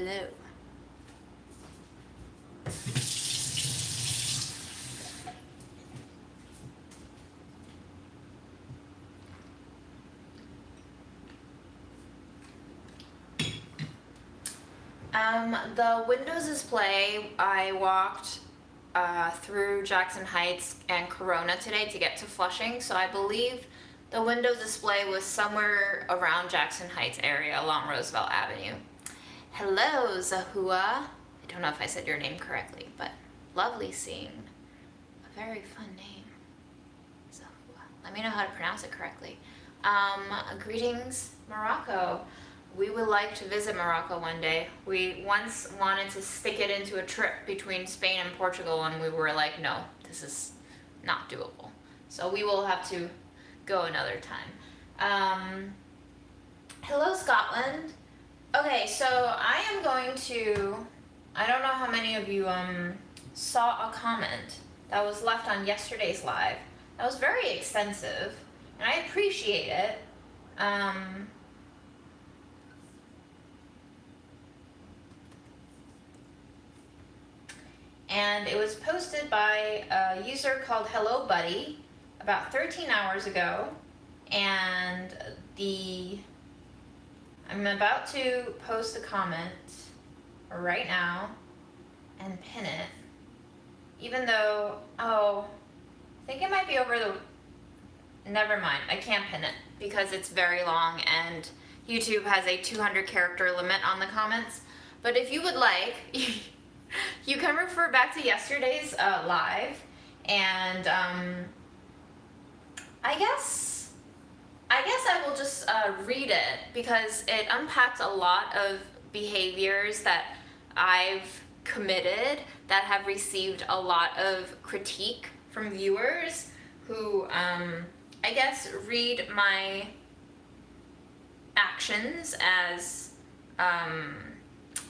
Hello. The Windows display, I walked through Jackson Heights and Corona today to get to Flushing, so I believe the Windows display was somewhere around Jackson Heights area along Roosevelt Avenue. Hello, Zahua. I don't know if I said your name correctly, but lovely seeing a very fun name. Zahua. Let me know how to pronounce it correctly. Greetings, Morocco. We would like to visit Morocco one day. We once wanted to stick it into a trip between Spain and Portugal, and we were like, no, this is not doable. So we will have to go another time. Hello, Scotland. Okay, so I am going to, I don't know how many of you saw a comment that was left on yesterday's live. That was very extensive, and I appreciate it. And it was posted by a user called Hello Buddy about 13 hours ago, and I'm about to post a comment right now and pin it, even though, I think it might be over never mind, I can't pin it because it's very long and YouTube has a 200 character limit on the comments. But if you would like, you can refer back to yesterday's live, and I guess I will just read it because it unpacks a lot of behaviors that I've committed that have received a lot of critique from viewers who I guess read my actions as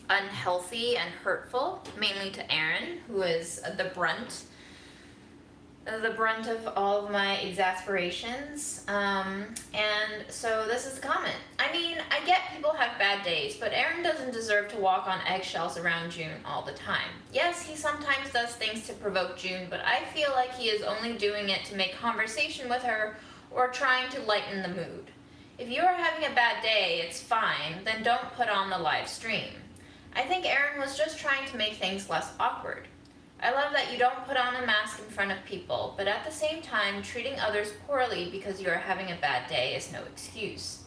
unhealthy and hurtful, mainly to Aaron, who is the brunt of all of my exasperations. And so this is the comment. I mean, I get people have bad days, but Aaron doesn't deserve to walk on eggshells around June all the time. Yes, he sometimes does things to provoke June, but I feel like he is only doing it to make conversation with her or trying to lighten the mood. If you are having a bad day, it's fine, then don't put on the live stream. I think Aaron was just trying to make things less awkward. I love that you don't put on a mask in front of people, but at the same time, treating others poorly because you are having a bad day is no excuse.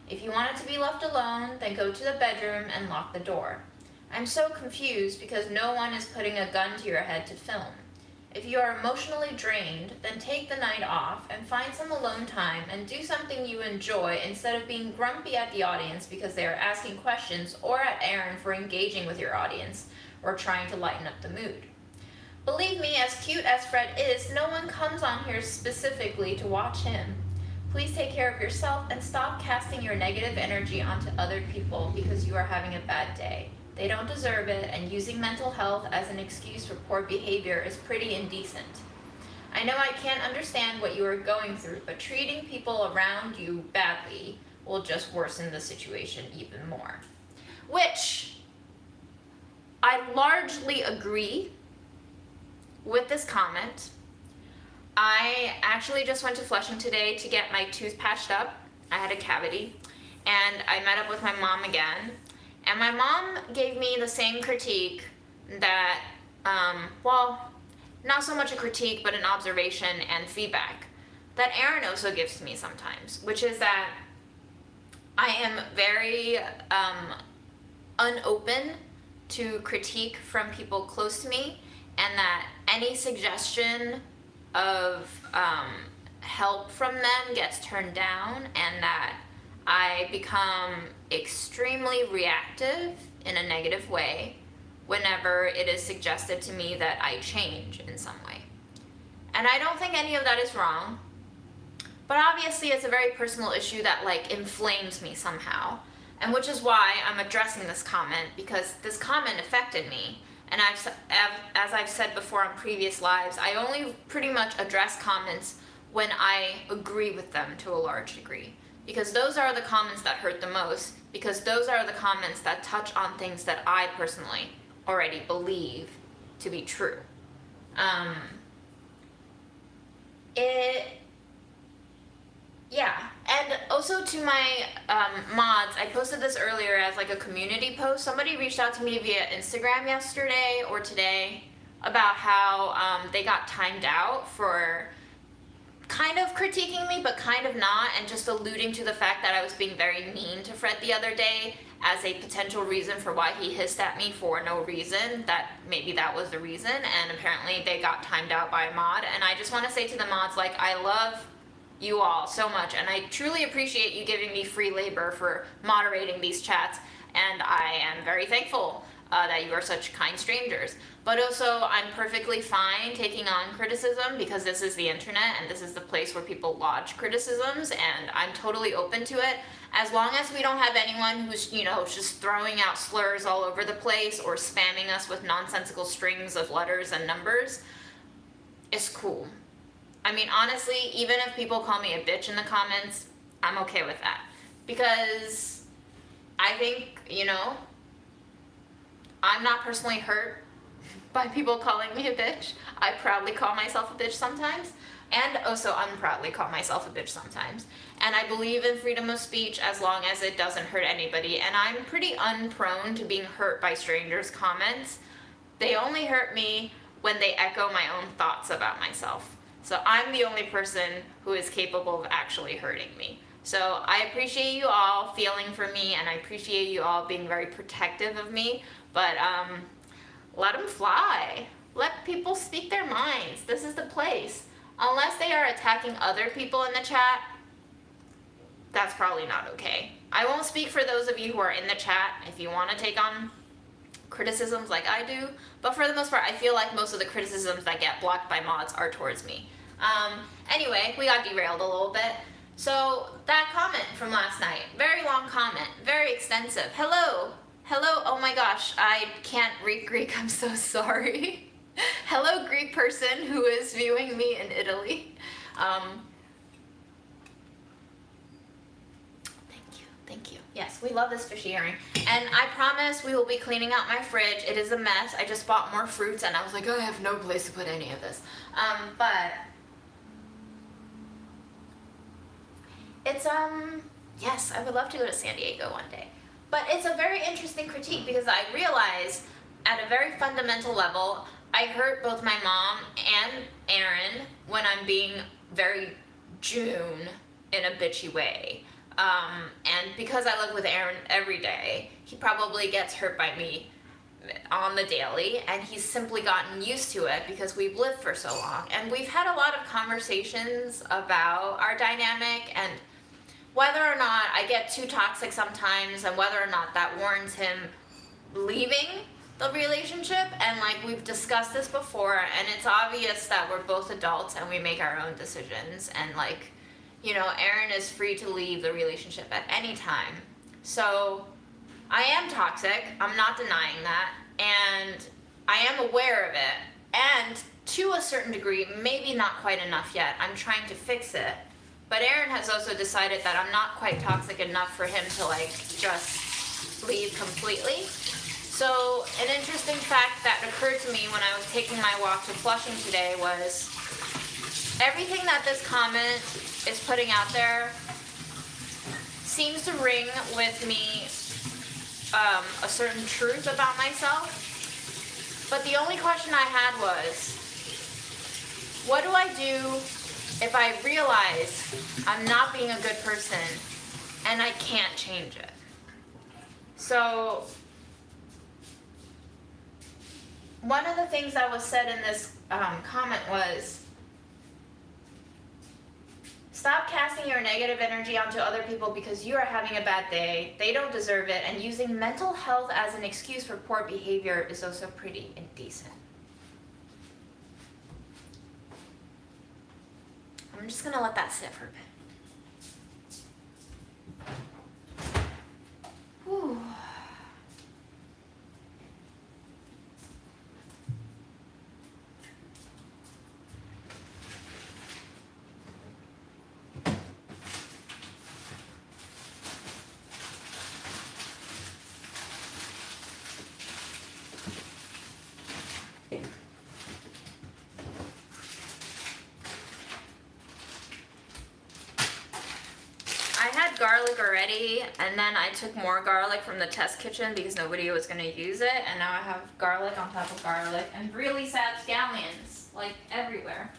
If you wanted to be left alone, then go to the bedroom and lock the door. I'm so confused because no one is putting a gun to your head to film. If you are emotionally drained, then take the night off and find some alone time and do something you enjoy instead of being grumpy at the audience because they are asking questions, or at Aaron for engaging with your audience or trying to lighten up the mood. Believe me, as cute as Fred is, no one comes on here specifically to watch him. Please take care of yourself and stop casting your negative energy onto other people because you are having a bad day. They don't deserve it, and using mental health as an excuse for poor behavior is pretty indecent. I know I can't understand what you are going through, but treating people around you badly will just worsen the situation even more. Which, I largely agree with this comment. I actually just went to Flushing today to get my tooth patched up. I had a cavity, and I met up with my mom again. And my mom gave me the same critique that, not so much a critique, but an observation and feedback that Aaron also gives to me sometimes, which is that I am very unopen to critique from people close to me, and that any suggestion of help from them gets turned down, and that I become extremely reactive in a negative way whenever it is suggested to me that I change in some way. And I don't think any of that is wrong, but obviously it's a very personal issue that inflames me somehow, and which is why I'm addressing this comment, because this comment affected me. And as I've said before on previous lives, I only pretty much address comments when I agree with them to a large degree, because those are the comments that hurt the most, because those are the comments that touch on things that I personally already believe to be true. Yeah, and also to my mods, I posted this earlier as like a community post. Somebody reached out to me via Instagram yesterday or today about how they got timed out for kind of critiquing me, but kind of not, and just alluding to the fact that I was being very mean to Fred the other day as a potential reason for why he hissed at me for no reason, that maybe that was the reason, and apparently they got timed out by a mod. And I just want to say to the mods, like, I love you all so much, and I truly appreciate you giving me free labor for moderating these chats, and I am very thankful that you are such kind strangers. But also, I'm perfectly fine taking on criticism, because this is the internet and this is the place where people lodge criticisms, and I'm totally open to it, as long as we don't have anyone who's, you know, just throwing out slurs all over the place or spamming us with nonsensical strings of letters and numbers. It's cool. I mean, honestly, even if people call me a bitch in the comments, I'm okay with that, because I think, you know, I'm not personally hurt by people calling me a bitch. I proudly call myself a bitch sometimes, and also unproudly call myself a bitch sometimes. And I believe in freedom of speech as long as it doesn't hurt anybody, and I'm pretty unprone to being hurt by strangers' comments. They only hurt me when they echo my own thoughts about myself. So I'm the only person who is capable of actually hurting me. So I appreciate you all feeling for me, and I appreciate you all being very protective of me, but let them fly. Let people speak their minds. This is the place. Unless they are attacking other people in the chat, that's probably not okay. I won't speak for those of you who are in the chat if you want to take on criticisms like I do, but for the most part, I feel like most of the criticisms that get blocked by mods are towards me. Anyway, we got derailed a little bit. So that comment from last night, very long comment, very extensive. Hello, oh my gosh, I can't read Greek, I'm so sorry. Hello, Greek person who is viewing me in Italy. Thank you. Yes, we love this fishy earring. And I promise we will be cleaning out my fridge. It is a mess. I just bought more fruits and I was like, oh, I have no place to put any of this. But it's, yes, I would love to go to San Diego one day. But it's a very interesting critique, because I realize at a very fundamental level, I hurt both my mom and Aaron when I'm being very June in a bitchy way. And because I live with Aaron every day, he probably gets hurt by me on the daily, and he's simply gotten used to it because we've lived for so long. And we've had a lot of conversations about our dynamic and whether or not I get too toxic sometimes, and whether or not that warrants him leaving the relationship. And like, we've discussed this before, and it's obvious that we're both adults and we make our own decisions, and like, you know, Aaron is free to leave the relationship at any time. So I am toxic, I'm not denying that, and I am aware of it, and to a certain degree, maybe not quite enough yet, I'm trying to fix it. But Aaron has also decided that I'm not quite toxic enough for him to like just leave completely. So an interesting fact that occurred to me when I was taking my walk to Flushing today was everything that this comment is putting out there seems to ring with me a certain truth about myself. But the only question I had was, what do I do if I realize I'm not being a good person and I can't change it? So one of the things that was said in this comment was, stop casting your negative energy onto other people because you are having a bad day, they don't deserve it, and using mental health as an excuse for poor behavior is also pretty indecent. I'm just gonna let that sit for a bit. Whew. garlic already, and then I took more garlic from the test kitchen because nobody was gonna use it, and now I have garlic on top of garlic, and really sad scallions, like everywhere.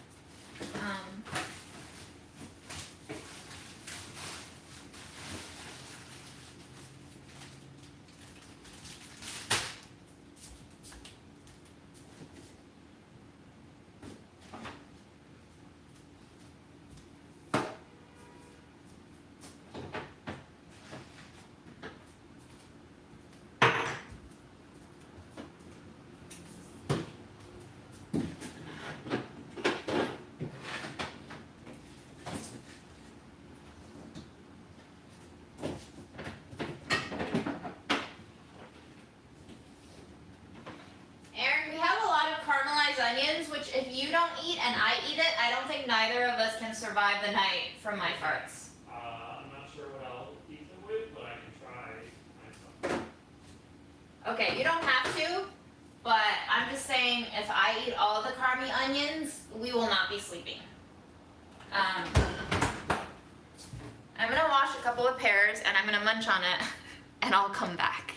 Onions, which if you don't eat and I eat it, I don't think neither of us can survive the night from my farts. I'm not sure what I'll eat them with, but I can try myself. Okay, you don't have to, but I'm just saying if I eat all the carmy onions, we will not be sleeping. I'm gonna wash a couple of pears and I'm gonna munch on it and I'll come back.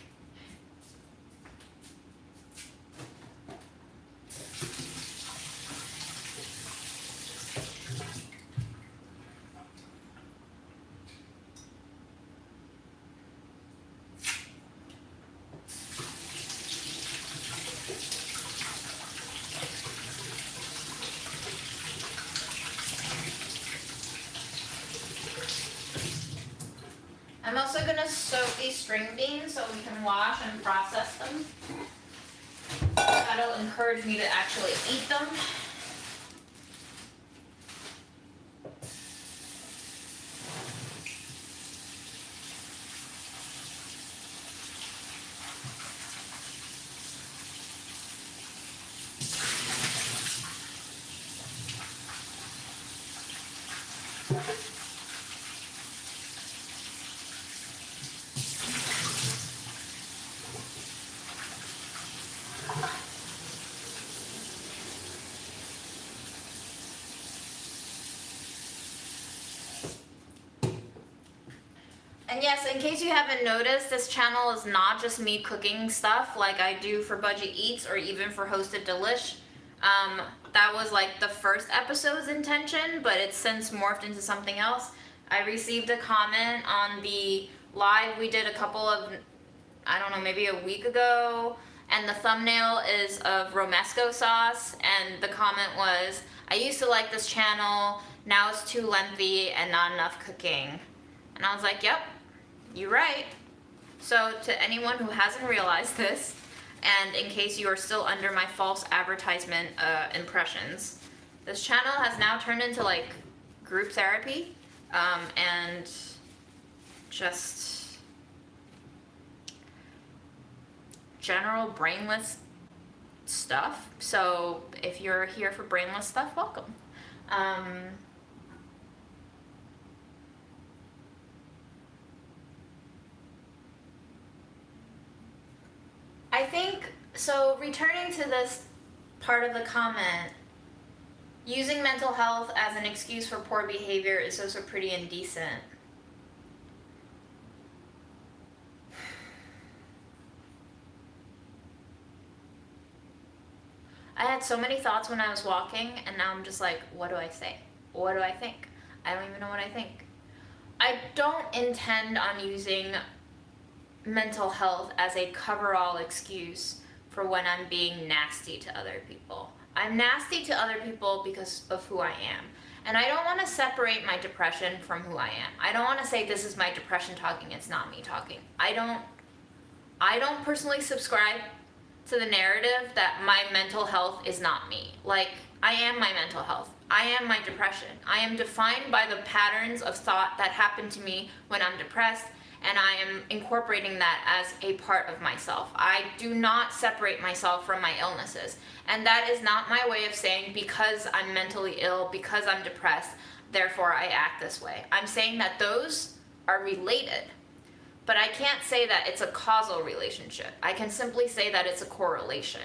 I'm also gonna soak these string beans so we can wash and process them. That'll encourage me to actually eat them. And yes, in case you haven't noticed, this channel is not just me cooking stuff like I do for Budget Eats or even for Hosted Delish. That was like the first episode's intention, but it's since morphed into something else. I received a comment on the live we did a couple of, I don't know, maybe a week ago, and the thumbnail is of romesco sauce, and the comment was, I used to like this channel, now it's too lengthy and not enough cooking. And I was like, yep, you're right. So to anyone who hasn't realized this, and in case you are still under my false advertisement impressions, this channel has now turned into like group therapy and just general brainless stuff. So if you're here for brainless stuff, welcome. I think, so returning to this part of the comment, using mental health as an excuse for poor behavior is also pretty indecent. I had so many thoughts when I was walking, and now I'm just like, what do I say? What do I think? I don't even know what I think. I don't intend on using mental health as a cover-all excuse for when I'm being nasty to other people. I'm nasty to other people because of who I am. And I don't want to separate my depression from who I am. I don't want to say this is my depression talking, it's not me talking. I don't personally subscribe to the narrative that my mental health is not me. Like, I am my mental health. I am my depression. I am defined by the patterns of thought that happen to me when I'm depressed, and I am incorporating that as a part of myself. I do not separate myself from my illnesses. And that is not my way of saying because I'm mentally ill, because I'm depressed, therefore I act this way. I'm saying that those are related. But I can't say that it's a causal relationship. I can simply say that it's a correlation.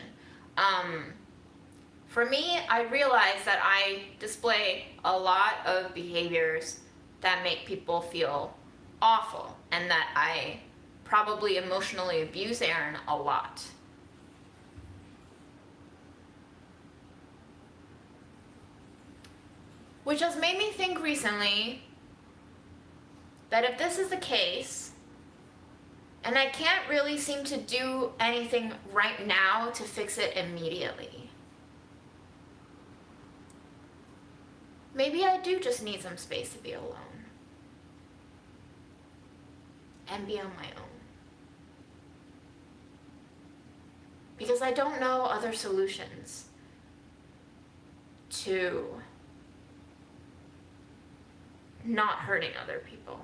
For me, I realize that I display a lot of behaviors that make people feel awful, and that I probably emotionally abuse Aaron a lot. Which has made me think recently that if this is the case, and I can't really seem to do anything right now to fix it immediately, maybe I do just need some space to be alone and be on my own. Because I don't know other solutions to not hurting other people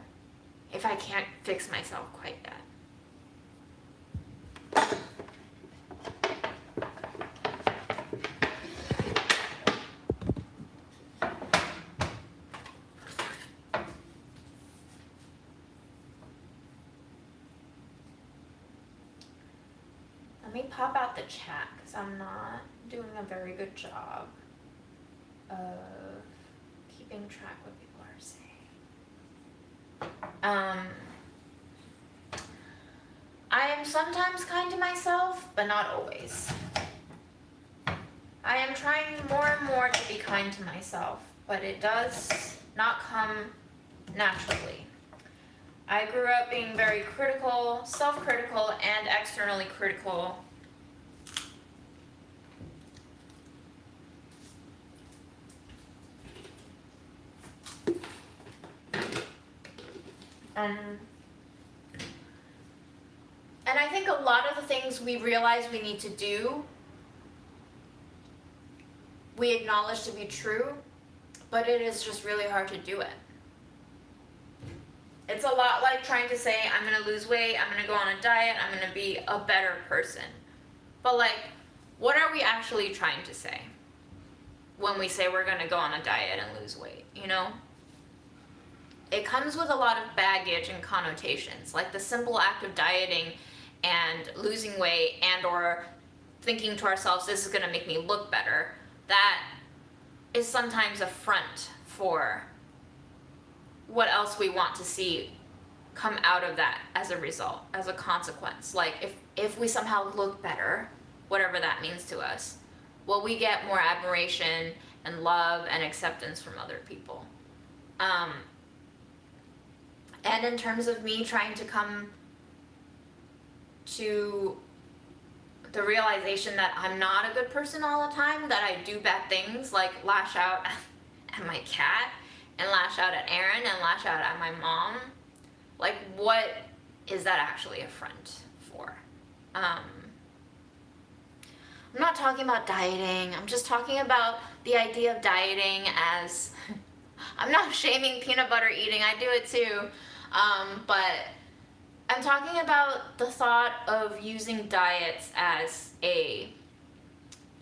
if I can't fix myself quite yet. Let me pop out the chat because I'm not doing a very good job of keeping track what people are saying. I am sometimes kind to myself, but not always. I am trying more and more to be kind to myself, but it does not come naturally. I grew up being very critical, self-critical, and externally critical. And I think a lot of the things we realize we need to do, we acknowledge to be true, but it is just really hard to do it. It's a lot like trying to say, I'm gonna lose weight, I'm gonna go on a diet, I'm gonna be a better person. But like, what are we actually trying to say when we say we're gonna go on a diet and lose weight, you know? It comes with a lot of baggage and connotations, like the simple act of dieting and losing weight and or thinking to ourselves, this is gonna make me look better. That is sometimes a front for what else we want to see come out of that as a result, as a consequence. Like if we somehow look better, whatever that means to us, will we get more admiration and love and acceptance from other people? And in terms of me trying to come to the realization that I'm not a good person all the time, that I do bad things like lash out at my cat and lash out at Aaron and lash out at my mom, like what is that actually a front for? I'm not talking about dieting, I'm just talking about the idea of dieting as, I'm not shaming peanut butter eating, I do it too, but I'm talking about the thought of using diets as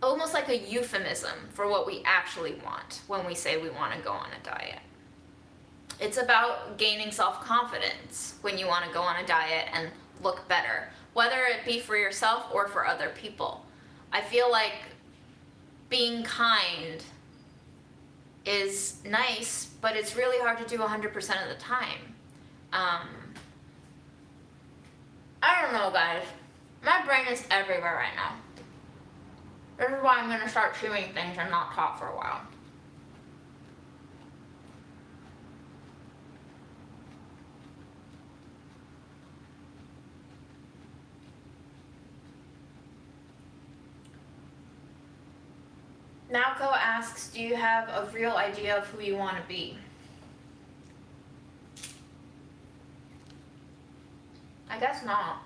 almost like a euphemism for what we actually want when we say we want to go on a diet. It's about gaining self-confidence when you want to go on a diet and look better, whether it be for yourself or for other people. I feel like being kind is nice, but it's really hard to do 100% of the time. I don't know, guys. My brain is everywhere right now. This is why I'm going to start chewing things and not talk for a while. Nowco asks, do you have a real idea of who you want to be? I guess not.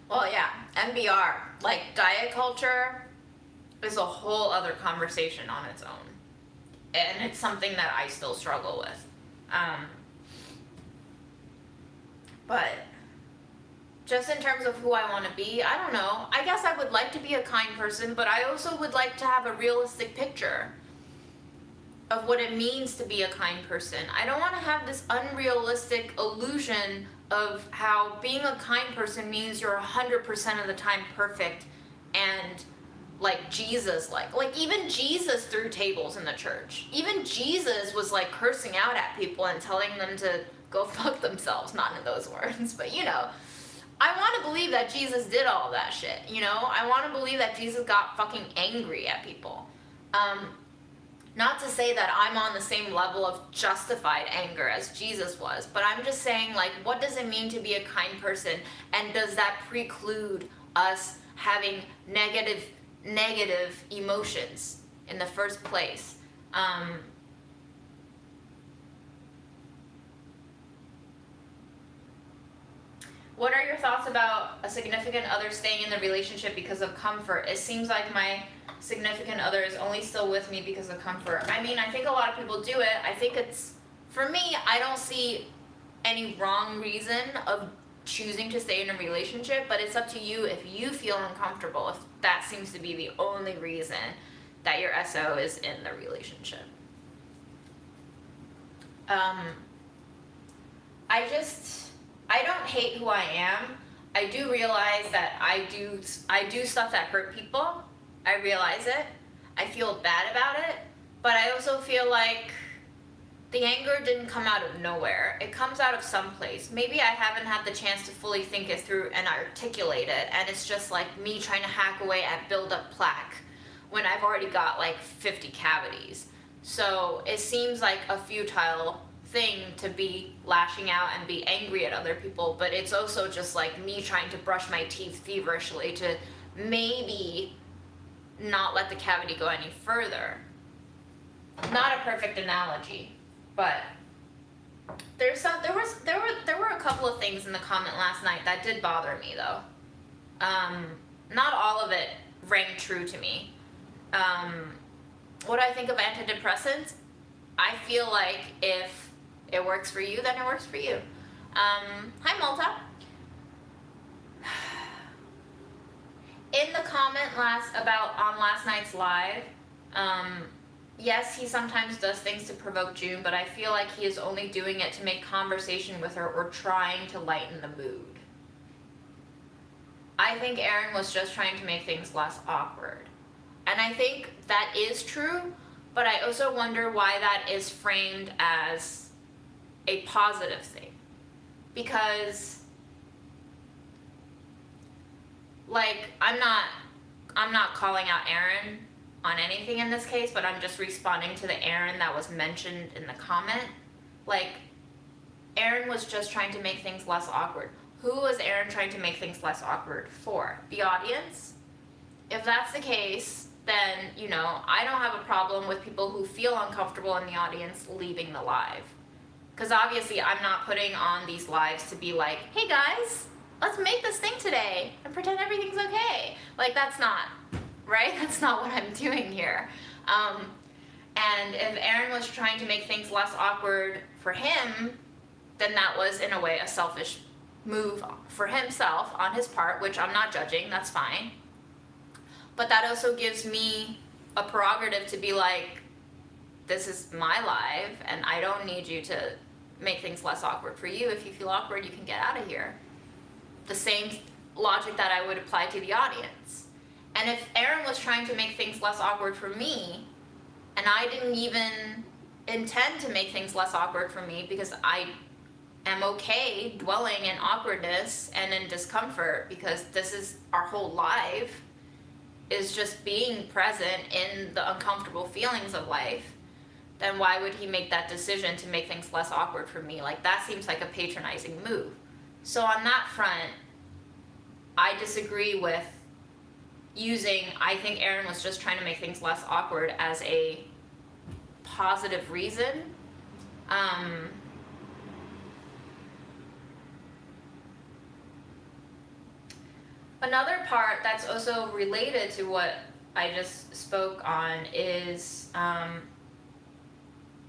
Well, yeah, NBR, like diet culture is a whole other conversation on its own. And it's something that I still struggle with. But just in terms of who I want to be, I don't know. I guess I would like to be a kind person, but I also would like to have a realistic picture of what it means to be a kind person. I don't want to have this unrealistic illusion of how being a kind person means you're 100% of the time perfect and like Jesus, like even Jesus threw tables in the church. Even Jesus was like cursing out at people and telling them to go fuck themselves, not in those words, but you know. I want to believe that Jesus did all of that shit, you know? I want to believe that Jesus got fucking angry at people. Not to say that I'm on the same level of justified anger as Jesus was, but I'm just saying, like, what does it mean to be a kind person? And does that preclude us having negative emotions in the first place? What are your thoughts about a significant other staying in the relationship because of comfort? It seems like my significant other is only still with me because of comfort. I mean, I think a lot of people do it. I think it's, for me, I don't see any wrong reason of choosing to stay in a relationship, but it's up to you if you feel uncomfortable, if that seems to be the only reason that your SO is in the relationship. I don't hate who I am. I do realize that I do stuff that hurt people. I realize it. I feel bad about it. But I also feel like the anger didn't come out of nowhere. It comes out of someplace. Maybe I haven't had the chance to fully think it through and articulate it, and it's just like me trying to hack away at build-up plaque when I've already got like 50 cavities. So it seems like a futile thing to be lashing out and be angry at other people, but it's also just like me trying to brush my teeth feverishly to maybe not let the cavity go any further. Not a perfect analogy, but there were a couple of things in the comment last night that did bother me though. Not all of it rang true to me. What I think of antidepressants, I feel like if it works for you, then it works for you. Hi Malta. In the comment on last night's live, yes, he sometimes does things to provoke June, but I feel like he is only doing it to make conversation with her or trying to lighten the mood. I think Aaron was just trying to make things less awkward. And I think that is true, but I also wonder why that is framed as a positive thing. Because, like, I'm not calling out Aaron on anything in this case, but I'm just responding to the Aaron that was mentioned in the comment. Like, Aaron was just trying to make things less awkward. Who was Aaron trying to make things less awkward for? The audience? If that's the case, then, you know, I don't have a problem with people who feel uncomfortable in the audience leaving the live. Because obviously I'm not putting on these lives to be like, hey guys, let's make this thing today and pretend everything's okay. Like, that's not, right? That's not what I'm doing here. And if Aaron was trying to make things less awkward for him, then that was in a way a selfish move for himself on his part, which I'm not judging, that's fine. But that also gives me a prerogative to be like, this is my live and I don't need you to make things less awkward for you. If you feel awkward, you can get out of here. The same logic that I would apply to the audience. And if Aaron was trying to make things less awkward for me, and I didn't even intend to make things less awkward for me because I am okay dwelling in awkwardness and in discomfort because this is our whole life, is just being present in the uncomfortable feelings of life, then why would he make that decision to make things less awkward for me? Like, that seems like a patronizing move. So on that front, I disagree with using, I think Aaron was just trying to make things less awkward as a positive reason. Another part that's also related to what I just spoke on is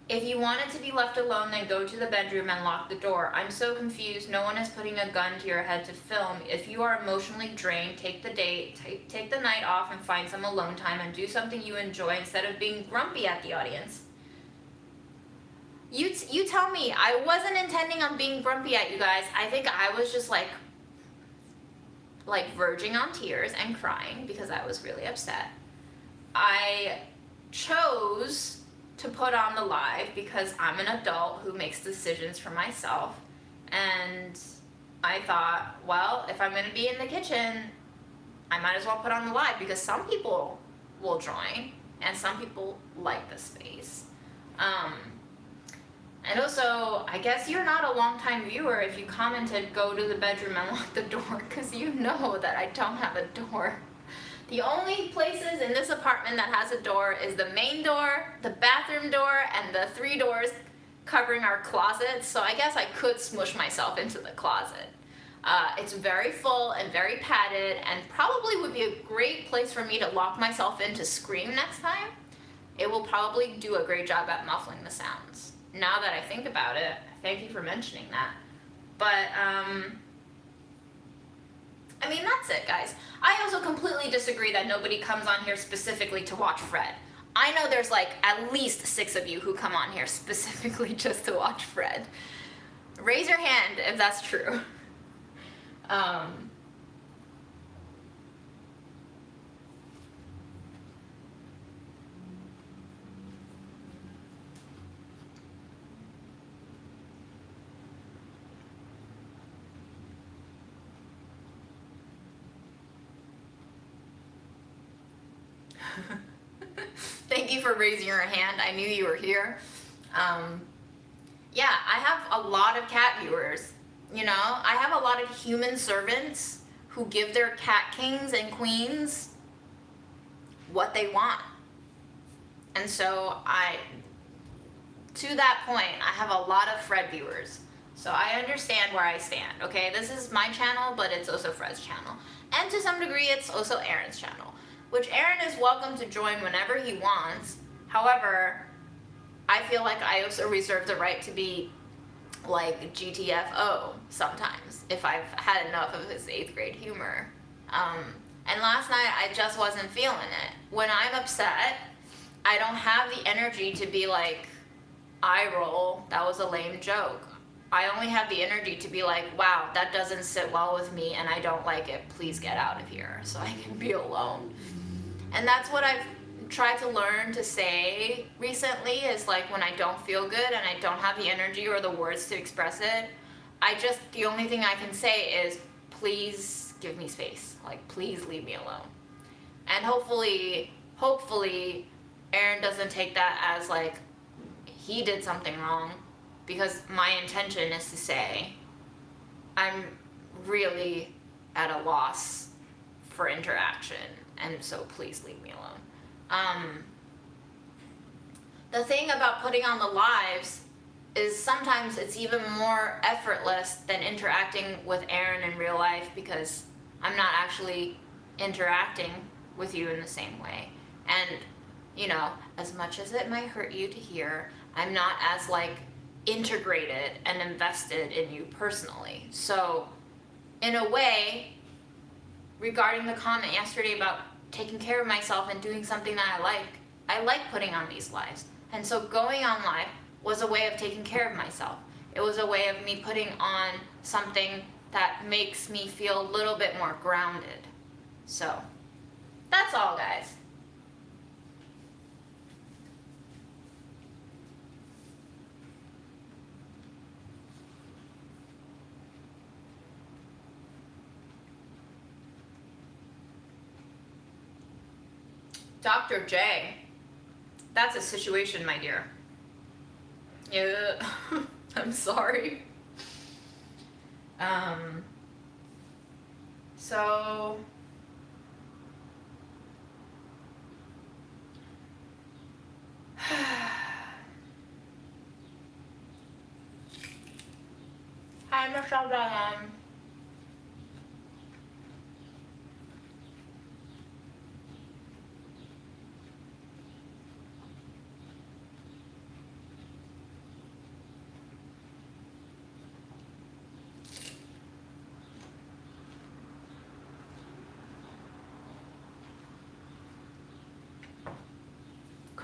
If you wanted to be left alone, then go to the bedroom and lock the door. I'm so confused. No one is putting a gun to your head to film. If you are emotionally drained, take the take the night off and find some alone time and do something you enjoy instead of being grumpy at the audience. You tell me. I wasn't intending on being grumpy at you guys. I think I was just like verging on tears and crying because I was really upset. I chose to put on the live because I'm an adult who makes decisions for myself, and I thought, well, if I'm gonna be in the kitchen, I might as well put on the live because some people will join and some people like the space. And also, I guess you're not a long-time viewer if you commented go to the bedroom and lock the door, because you know that I don't have a door. The only places in this apartment that has a door is the main door, the bathroom door, and the 3 doors covering our closet, so I guess I could smush myself into the closet. It's very full and very padded, and probably would be a great place for me to lock myself in to scream next time. It will probably do a great job at muffling the sounds. Now that I think about it, thank you for mentioning that. But, I mean, that's it, guys. I also completely disagree that nobody comes on here specifically to watch Fred. I know there's like at least 6 of you who come on here specifically just to watch Fred. Raise your hand if that's true. Thank you for raising your hand. I knew you were here. Yeah, I have a lot of cat viewers. You know, I have a lot of human servants who give their cat kings and queens what they want. And so to that point, I have a lot of Fred viewers. So I understand where I stand, okay? This is my channel, but it's also Fred's channel. And to some degree, it's also Aaron's channel, which Aaron is welcome to join whenever he wants. However, I feel like I also reserve the right to be like GTFO sometimes if I've had enough of his 8th grade humor. And last night I just wasn't feeling it. When I'm upset, I don't have the energy to be like, eye roll, that was a lame joke. I only have the energy to be like, wow, that doesn't sit well with me and I don't like it, please get out of here so I can be alone. And that's what I've tried to learn to say recently, is like when I don't feel good and I don't have the energy or the words to express it, the only thing I can say is, please give me space. Like, please leave me alone. And hopefully, Aaron doesn't take that as like, he did something wrong, because my intention is to say, I'm really at a loss for interaction, and so please leave me alone. The thing about putting on the lives is sometimes it's even more effortless than interacting with Aaron in real life, because I'm not actually interacting with you in the same way. And, you know, as much as it might hurt you to hear, I'm not as like integrated and invested in you personally. So in a way, regarding the comment yesterday about taking care of myself and doing something that I like putting on these lives. And so going on live was a way of taking care of myself. It was a way of me putting on something that makes me feel a little bit more grounded. So that's all, guys. Dr. J, that's a situation, my dear. Yeah, I'm sorry. So hi, Michelle Diane.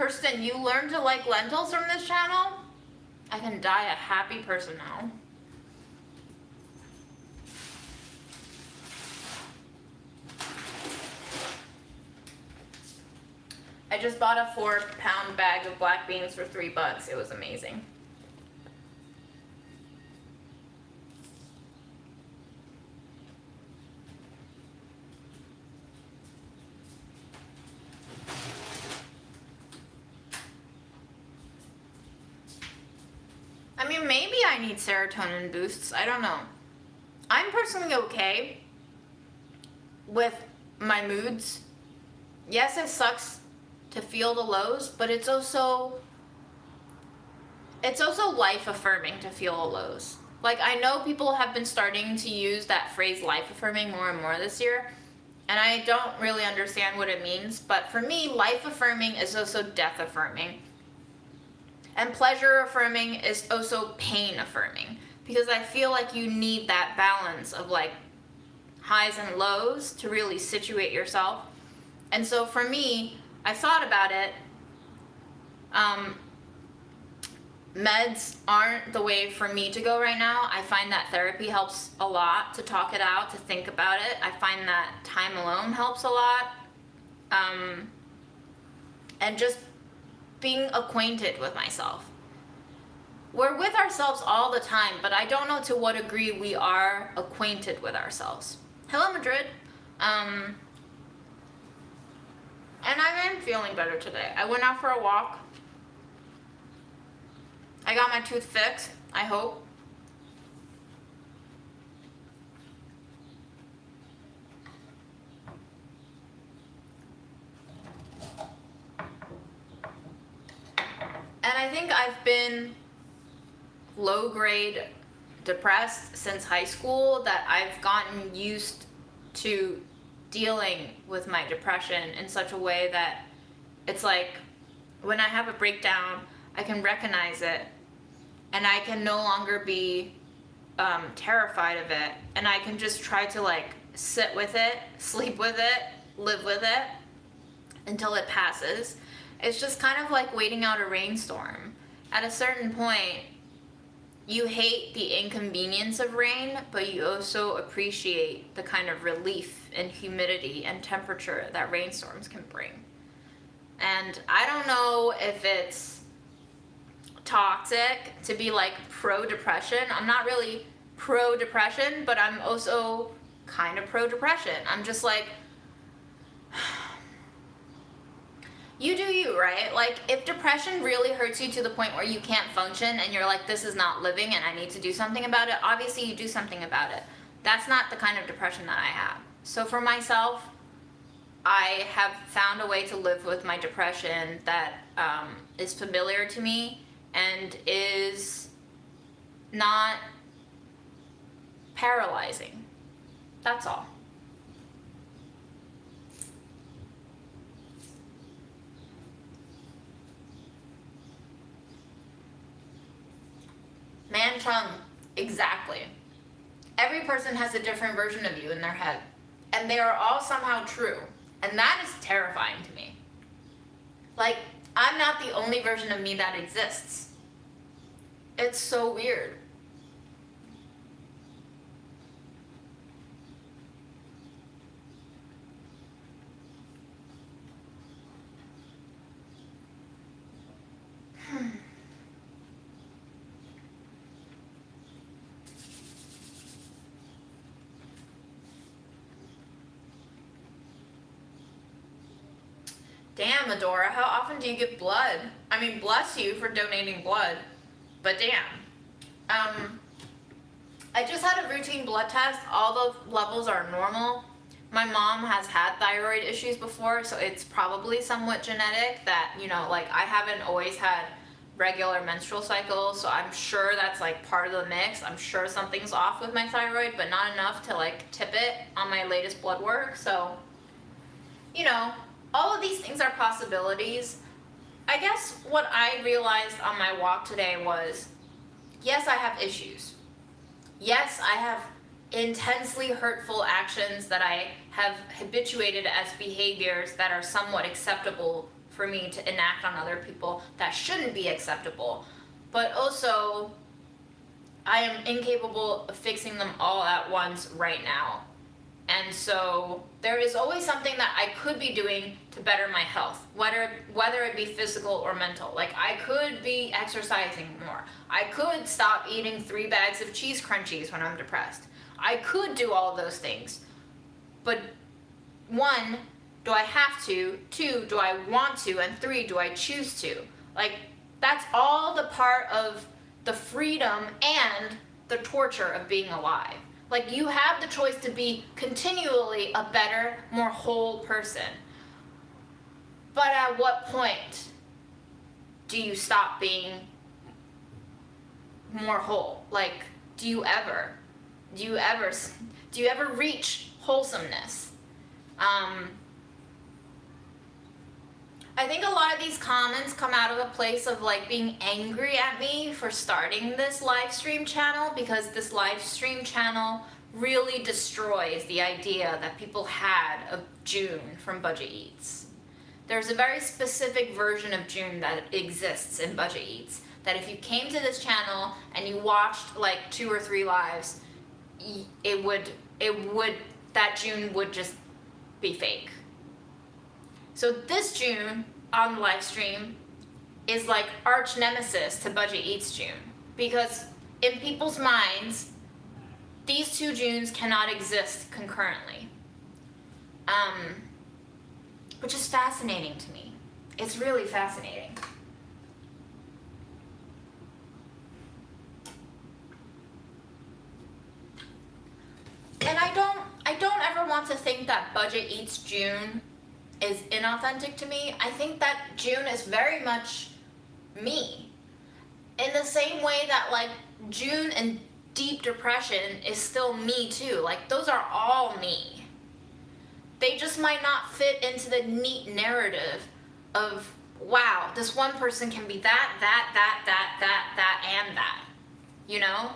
Kirsten, you learned to like lentils from this channel? I can die a happy person now. I just bought a 4-pound bag of black beans for $3. It was amazing. I mean, maybe I need serotonin boosts. I don't know. I'm personally okay with my moods. Yes, it sucks to feel the lows, but it's also life affirming to feel the lows. Like, I know people have been starting to use that phrase life affirming more and more this year, and I don't really understand what it means, but for me, life affirming is also death affirming. And pleasure affirming is also pain affirming, because I feel like you need that balance of like highs and lows to really situate yourself. And so for me, I thought about it. Meds aren't the way for me to go right now. I find that therapy helps a lot to talk it out, to think about it. I find that time alone helps a lot. And just being acquainted with myself. We're with ourselves all the time, but I don't know to what degree we are acquainted with ourselves. Hello, Madrid. And I am feeling better today. I went out for a walk. I got my tooth fixed, I hope. And I think I've been low grade depressed since high school, that I've gotten used to dealing with my depression in such a way that it's like when I have a breakdown, I can recognize it and I can no longer be terrified of it, and I can just try to like sit with it, sleep with it, live with it until it passes. It's just kind of like waiting out a rainstorm. At a certain point, you hate the inconvenience of rain, but you also appreciate the kind of relief and humidity and temperature that rainstorms can bring. And I don't know if it's toxic to be like pro-depression. I'm not really pro-depression, but I'm also kind of pro-depression. I'm just like, you do you, right? Like, if depression really hurts you to the point where you can't function and you're like, this is not living and I need to do something about it, obviously you do something about it. That's not the kind of depression that I have. So for myself, I have found a way to live with my depression that is familiar to me and is not paralyzing. That's all. Man Chung, exactly. Every person has a different version of you in their head, and they are all somehow true, and that is terrifying to me. Like, I'm not the only version of me that exists. It's so weird. Damn, Adora, how often do you get blood? I mean, bless you for donating blood, but damn. I just had a routine blood test. All the levels are normal. My mom has had thyroid issues before, so it's probably somewhat genetic that, you know, like I haven't always had regular menstrual cycles, so I'm sure that's like part of the mix. I'm sure something's off with my thyroid, but not enough to like tip it on my latest blood work. So, you know, all of these things are possibilities. I guess what I realized on my walk today was, yes, I have issues. Yes, I have intensely hurtful actions that I have habituated as behaviors that are somewhat acceptable for me to enact on other people that shouldn't be acceptable. But also, I am incapable of fixing them all at once right now. And so there is always something that I could be doing to better my health, whether it be physical or mental. Like, I could be exercising more. I could stop eating 3 bags of cheese crunchies when I'm depressed. I could do all of those things. But 1, do I have to? 2, do I want to? And 3, do I choose to? Like, that's all the part of the freedom and the torture of being alive. Like, you have the choice to be continually a better, more whole person. But at what point do you stop being more whole? Like, do you ever reach wholesomeness? I think a lot of these comments come out of a place of like being angry at me for starting this live stream channel, because this live stream channel really destroys the idea that people had of June from Budget Eats. There's a very specific version of June that exists in Budget Eats, that if you came to this channel and you watched like 2 or 3 lives, that June would just be fake. So this June on the live stream is like arch nemesis to Budget Eats June, because in people's minds, these 2 Junes cannot exist concurrently, which is fascinating to me. It's really fascinating. And I don't ever want to think that Budget Eats June is inauthentic to me. I think that June is very much me. In the same way that like June and deep depression is still me too. Like, those are all me. They just might not fit into the neat narrative of, wow, this one person can be that, and that. You know?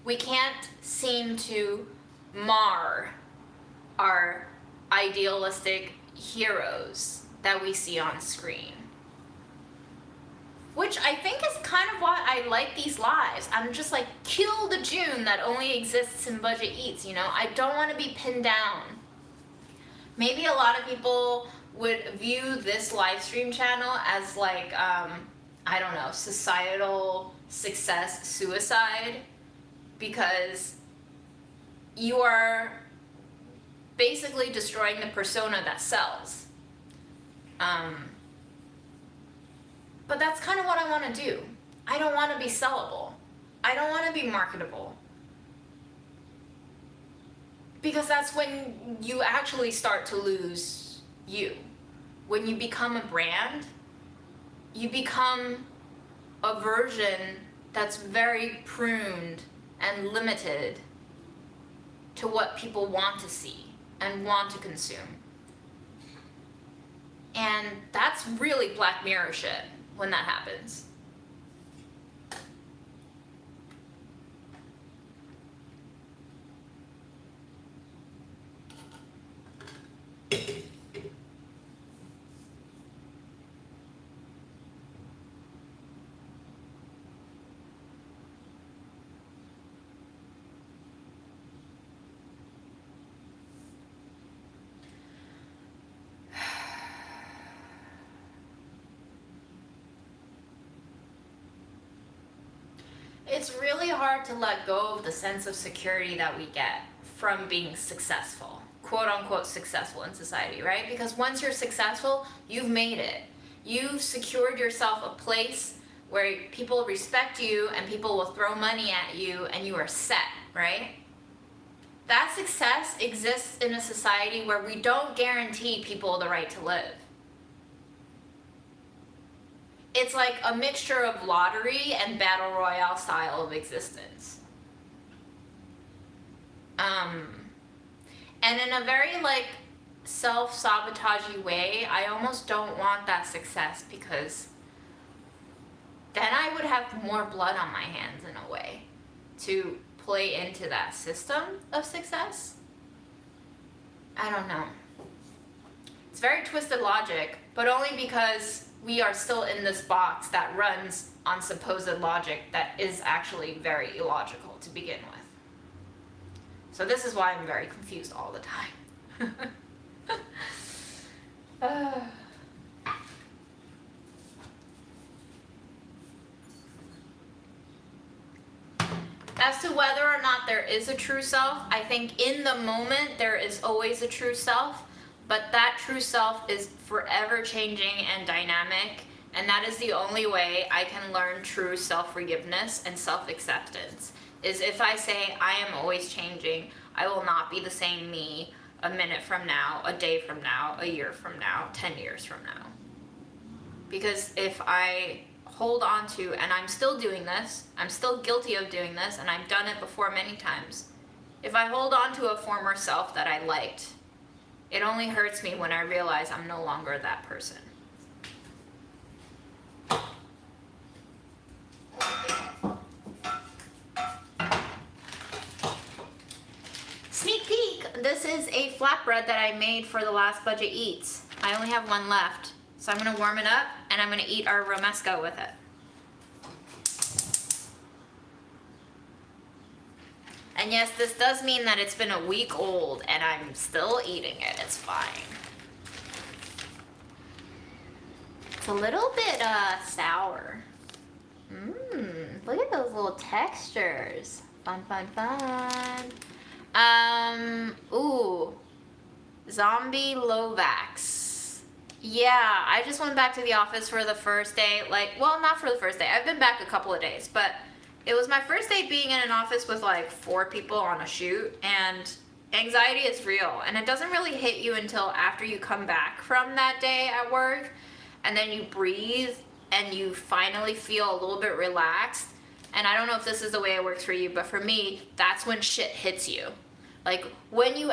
We can't seem to mar our idealistic heroes that we see on screen. Which I think is kind of why I like these lives. I'm just like, kill the June that only exists in Budget Eats, you know? I don't want to be pinned down. Maybe a lot of people would view this live stream channel as like, I don't know, societal success suicide, because you are basically destroying the persona that sells. But that's kind of what I want to do. I don't want to be sellable. I don't want to be marketable. Because that's when you actually start to lose you. When you become a brand, you become a version that's very pruned and limited to what people want to see and want to consume. And that's really Black Mirror shit when that happens. It's really hard to let go of the sense of security that we get from being successful, quote unquote successful in society, right? Because once you're successful, you've made it. You've secured yourself a place where people respect you and people will throw money at you and you are set, right? That success exists in a society where we don't guarantee people the right to live. It's like a mixture of lottery and battle royale style of existence. And in a very like self-sabotagey way, I almost don't want that success, because then I would have more blood on my hands in a way to play into that system of success. I don't know. It's very twisted logic, but only because we are still in this box that runs on supposed logic that is actually very illogical to begin with. So this is why I'm very confused all the time. As to whether or not there is a true self, I think in the moment there is always a true self, but that true self is forever changing and dynamic, and that is the only way I can learn true self-forgiveness and self-acceptance, is if I say I am always changing, I will not be the same me a minute from now, a day from now, a year from now, 10 years from now. Because if I hold on to, and I'm still doing this, I'm still guilty of doing this, and I've done it before many times. If I hold on to a former self that I liked, it only hurts me when I realize I'm no longer that person. Sneak peek! This is a flatbread that I made for the last Budget Eats. I only have one left. So I'm gonna warm it up and I'm gonna eat our romesco with it. And yes, this does mean that it's been a week old and I'm still eating it. It's fine. It's a little bit sour. Look at those little textures. Fun, fun, fun. Ooh. Zombie Lovax. Yeah, I just went back to the office for the first day, well, not for the first day. I've been back a couple of days, but it was my first day being in an office with like 4 people on a shoot, and anxiety is real, and it doesn't really hit you until after you come back from that day at work, and then you breathe, and you finally feel a little bit relaxed. And I don't know if this is the way it works for you, but for me, that's when shit hits you. Like, when you've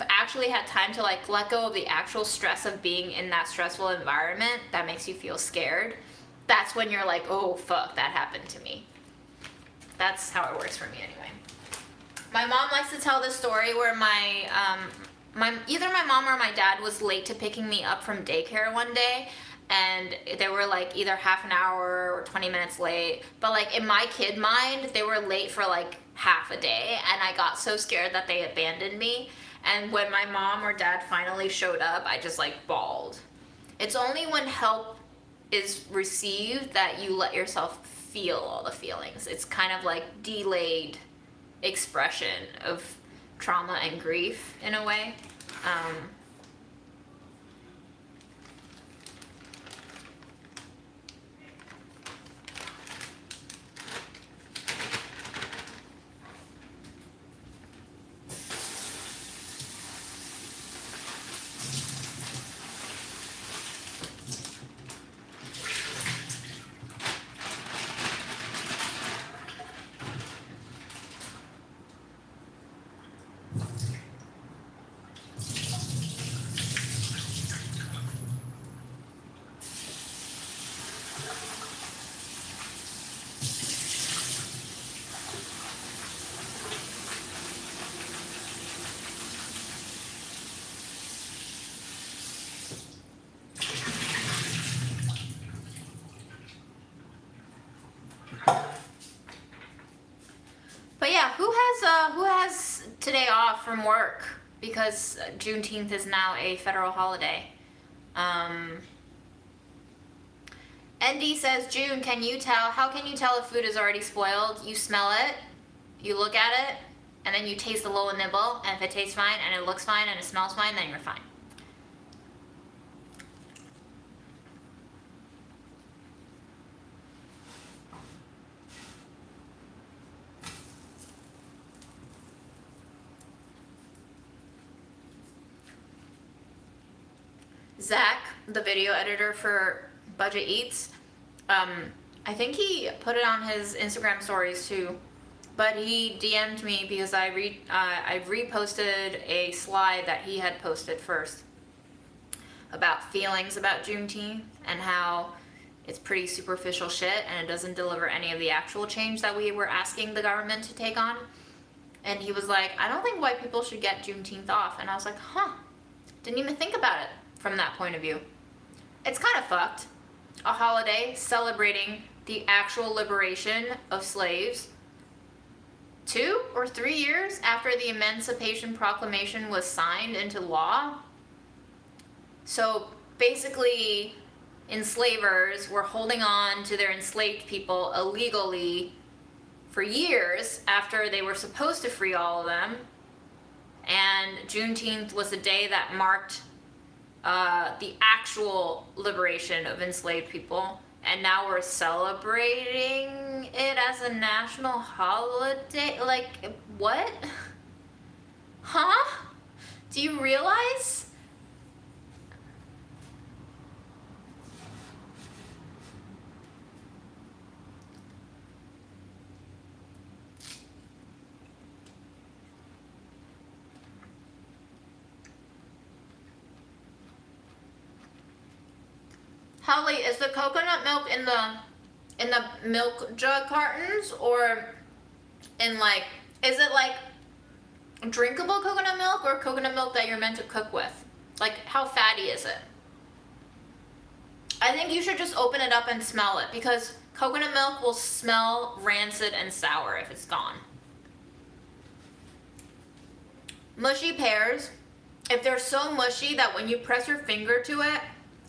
actually had time to like let go of the actual stress of being in that stressful environment that makes you feel scared, that's when you're like, oh fuck, that happened to me. That's how it works for me anyway. My mom likes to tell this story where either my mom or my dad was late to picking me up from daycare one day, and they were like either half an hour or 20 minutes late, but like in my kid mind, they were late for like half a day, and I got so scared that they abandoned me. And when my mom or dad finally showed up, I just like bawled. It's only when help is received that you let yourself feel all the feelings. It's kind of like delayed expression of trauma and grief in a way. But yeah, who has today off from work? Because Juneteenth is now a federal holiday. ND says, June, how can you tell if food is already spoiled? You smell it, you look at it, and then you taste a little nibble, and if it tastes fine, and it looks fine, and it smells fine, then you're fine. Zach, the video editor for Budget Eats, I think he put it on his Instagram stories too, but he DM'd me because I reposted a slide that he had posted first about feelings about Juneteenth and how it's pretty superficial shit and it doesn't deliver any of the actual change that we were asking the government to take on. And he was like, I don't think white people should get Juneteenth off. And I was like, huh. Didn't even think about it from that point of view. It's kind of fucked. A holiday celebrating the actual liberation of slaves 2 or 3 years after the Emancipation Proclamation was signed into law. So basically, enslavers were holding on to their enslaved people illegally for years after they were supposed to free all of them. And Juneteenth was the day that marked the actual liberation of enslaved people. And now we're celebrating it as a national holiday. Like, what? Huh? Do you realize? Holly, is the coconut milk in the milk jug cartons, or in like, is it like drinkable coconut milk or coconut milk that you're meant to cook with? Like, how fatty is it? I think you should just open it up and smell it, because coconut milk will smell rancid and sour if it's gone. Mushy pears, if they're so mushy that when you press your finger to it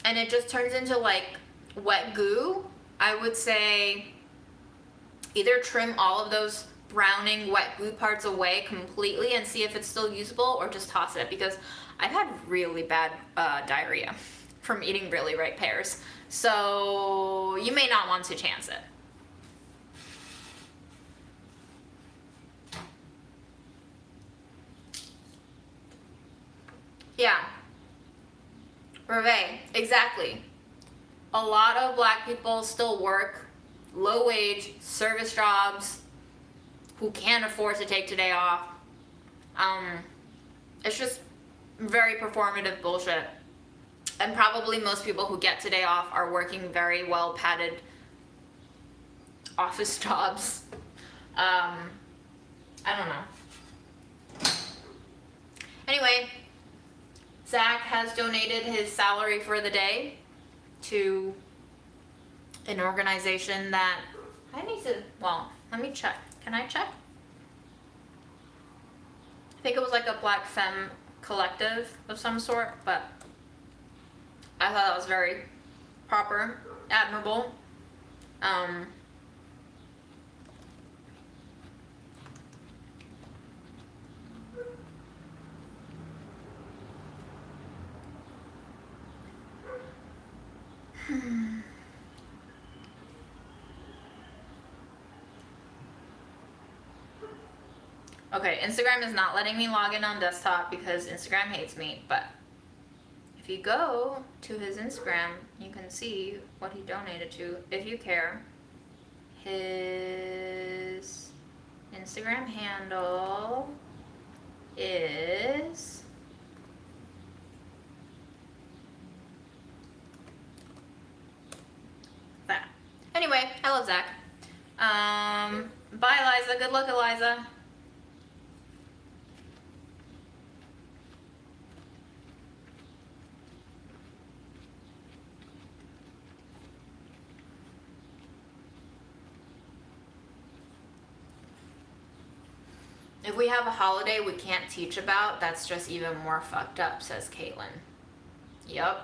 and it just turns into like wet goo, I would say either trim all of those browning wet goo parts away completely and see if it's still usable, or just toss it, because I've had really bad diarrhea from eating really ripe pears. So you may not want to chance it. Yeah. Reve, exactly. A lot of black people still work low wage service jobs who can't afford to take today off. It's just very performative bullshit. And probably most people who get today off are working very well padded office jobs. I don't know. Anyway, Zach has donated his salary for the day to an organization that I need to, well, let me check. Can I check? I think it was like a Black Femme collective of some sort, but I thought that was very proper, admirable. Okay, Instagram is not letting me log in on desktop because Instagram hates me, but if you go to his Instagram, you can see what he donated to, if you care. His Instagram handle is that. Anyway, I love Zach. Bye, Eliza. Good luck, Eliza. If we have a holiday we can't teach about, that's just even more fucked up, says Caitlin. Yep.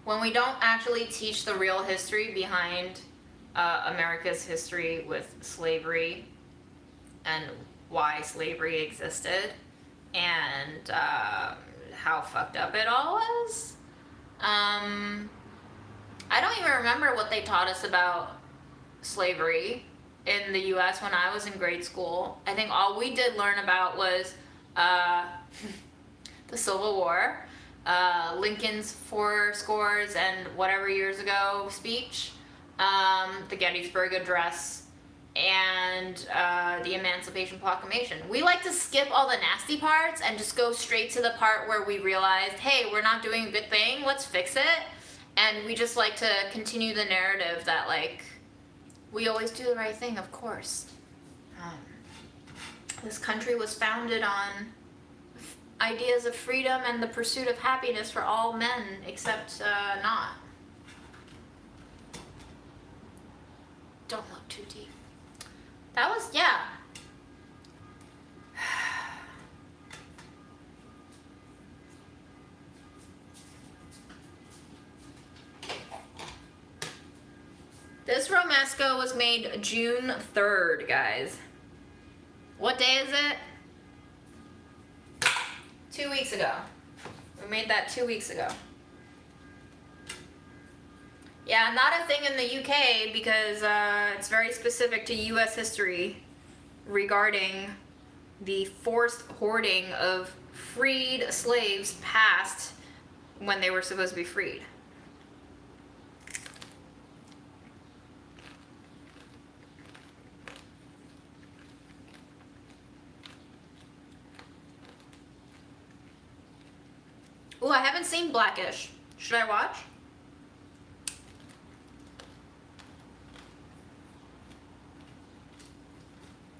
When we don't actually teach the real history behind America's history with slavery and why slavery existed and how fucked up it all was. I don't even remember what they taught us about slavery in the US when I was in grade school. I think all we did learn about was the Civil War, Lincoln's four scores and whatever years ago speech, the Gettysburg Address, and the Emancipation Proclamation. We like to skip all the nasty parts and just go straight to the part where we realized, hey, we're not doing a good thing, let's fix it. And we just like to continue the narrative that, like, we always do the right thing, of course. This country was founded on ideas of freedom and the pursuit of happiness for all men, except not. Don't look too deep. That was, yeah. This Romesco was made June 3rd, guys. What day is it? 2 weeks ago. We made that 2 weeks ago. Yeah, not a thing in the UK because it's very specific to US history regarding the forced hoarding of freed slaves past when they were supposed to be freed. Ooh, I haven't seen Blackish. Should I watch?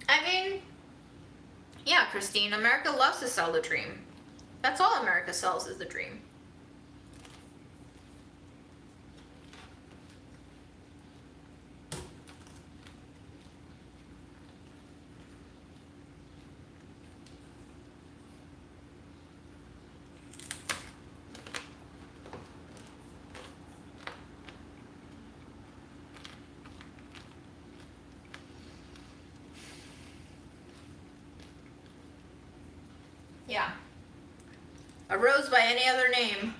I mean, yeah, Christine, America loves to sell the dream. That's all America sells is the dream. Yeah. A rose by any other name.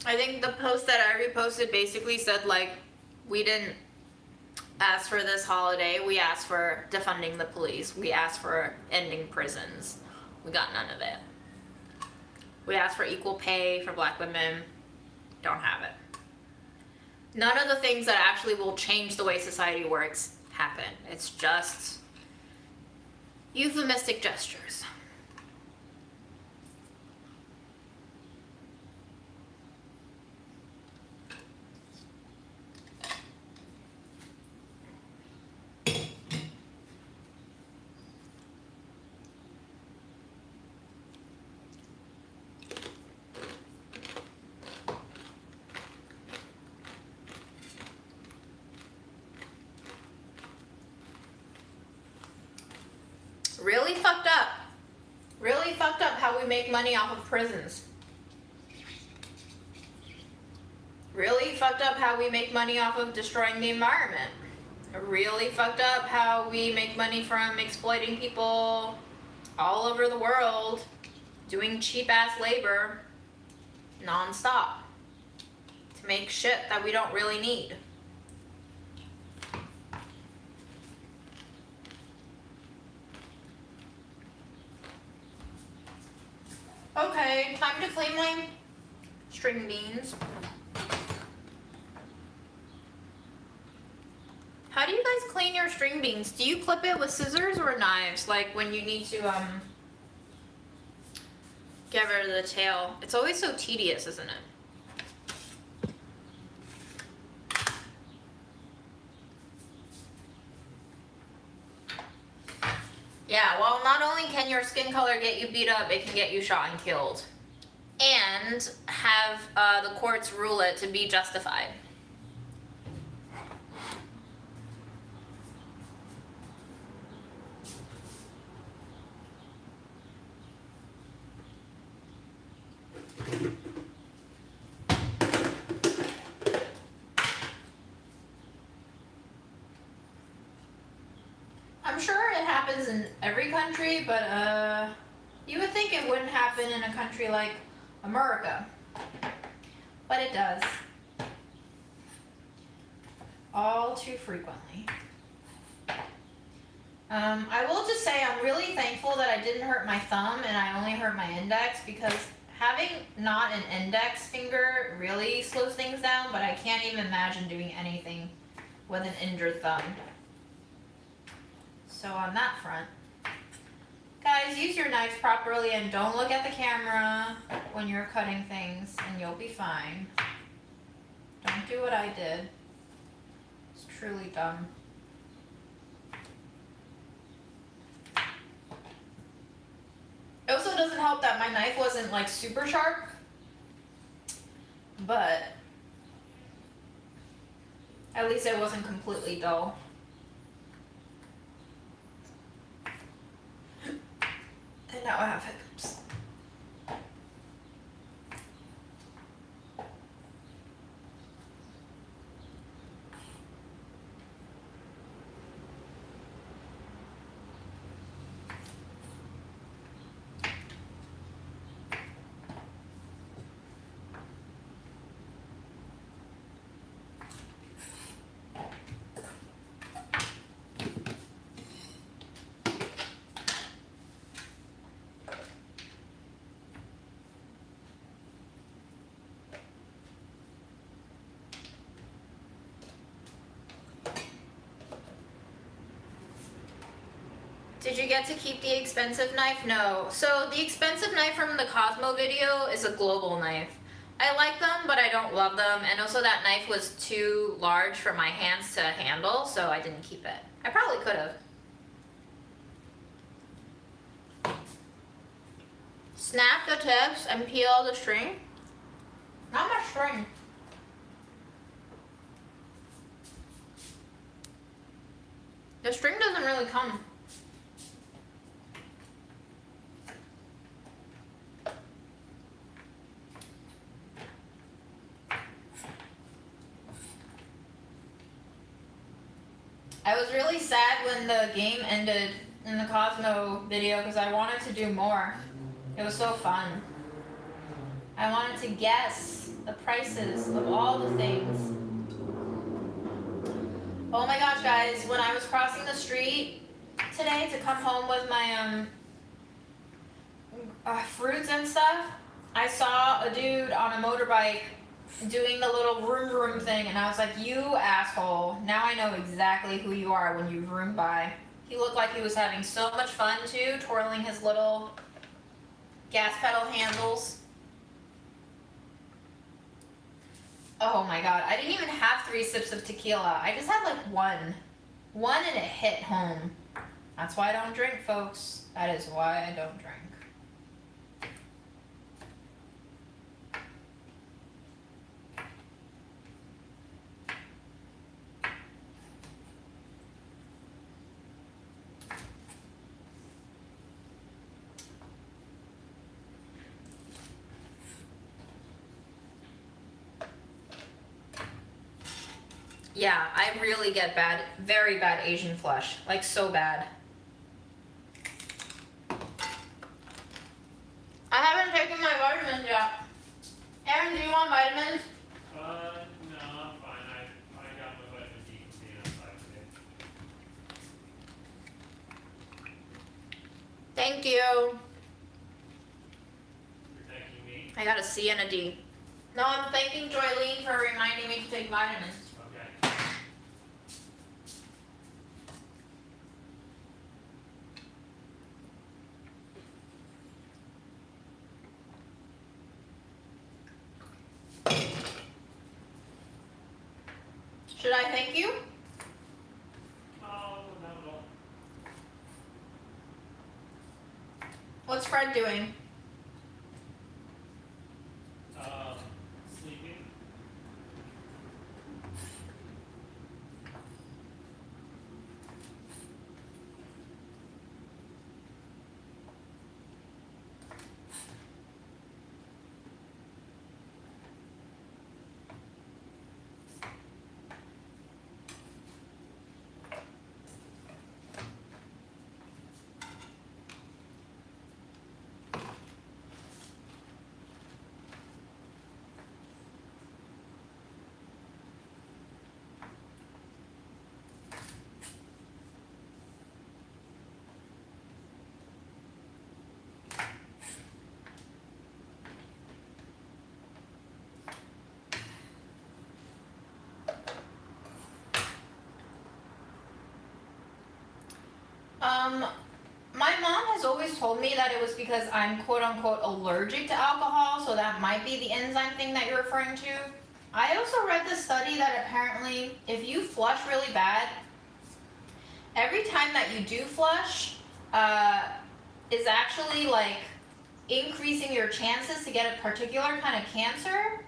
I think the post that I reposted basically said, like, we didn't ask for this holiday. We asked for defunding the police. We asked for ending prisons. We got none of it. We asked for equal pay for black women. Don't have it. None of the things that actually will change the way society works happen. It's just euphemistic gestures. Really fucked up. Really fucked up how we make money off of prisons. Really fucked up how we make money off of destroying the environment. Really fucked up how we make money from exploiting people all over the world, doing cheap ass labor non-stop to make shit that we don't really need. Okay, time to clean my string beans. How do you guys clean your string beans? Do you clip it with scissors or knives? Like when you need to get rid of the tail. It's always so tedious, isn't it? Yeah, well, not only can your skin color get you beat up, it can get you shot and killed. And have the courts rule it to be justified. I'm sure it happens in every country, but you would think it wouldn't happen in a country like America. But it does. All too frequently. I will just say I'm really thankful that I didn't hurt my thumb and I only hurt my index, because having not an index finger really slows things down, but I can't even imagine doing anything with an injured thumb. So on that front, guys, use your knives properly and don't look at the camera when you're cutting things and you'll be fine. Don't do what I did. It's truly dumb. It also doesn't help that my knife wasn't like super sharp, but at least it wasn't completely dull. And now I have hiccups. Did you get to keep the expensive knife? No. So the expensive knife from the Cosmo video is a global knife. I like them, but I don't love them. And also that knife was too large for my hands to handle, so I didn't keep it. I probably could have. Snap the tips and peel the string. Not much string. The string doesn't really come. I was really sad when the game ended in the Cosmo video because I wanted to do more. It was so fun. I wanted to guess the prices of all the things. Oh my gosh, guys, when I was crossing the street today to come home with my fruits and stuff, I saw a dude on a motorbike doing the little vroom vroom thing, and I was like, you asshole, now I know exactly who you are when you vroom by. He looked like he was having so much fun too, twirling his little gas pedal handles. Oh my god, I didn't even have 3 sips of tequila. I just had like one. One and it hit home. That's why I don't drink, folks. That is why I don't drink. Yeah, I really get bad, very bad Asian flush. Like, so bad. I haven't taken my vitamins yet. Aaron, do you want vitamins? No, I'm fine. I got my vitamin D from being outside today. Thank you. You're thanking me? I got a C and a D. No, I'm thanking Joylene for reminding me to take vitamins. Okay. Should I thank you? Oh, not at all. What's Fred doing? Sleeping. My mom has always told me that it was because I'm quote unquote allergic to alcohol, so that might be the enzyme thing that you're referring to. I also read this study that apparently if you flush really bad, every time that you do flush, is actually like increasing your chances to get a particular kind of cancer.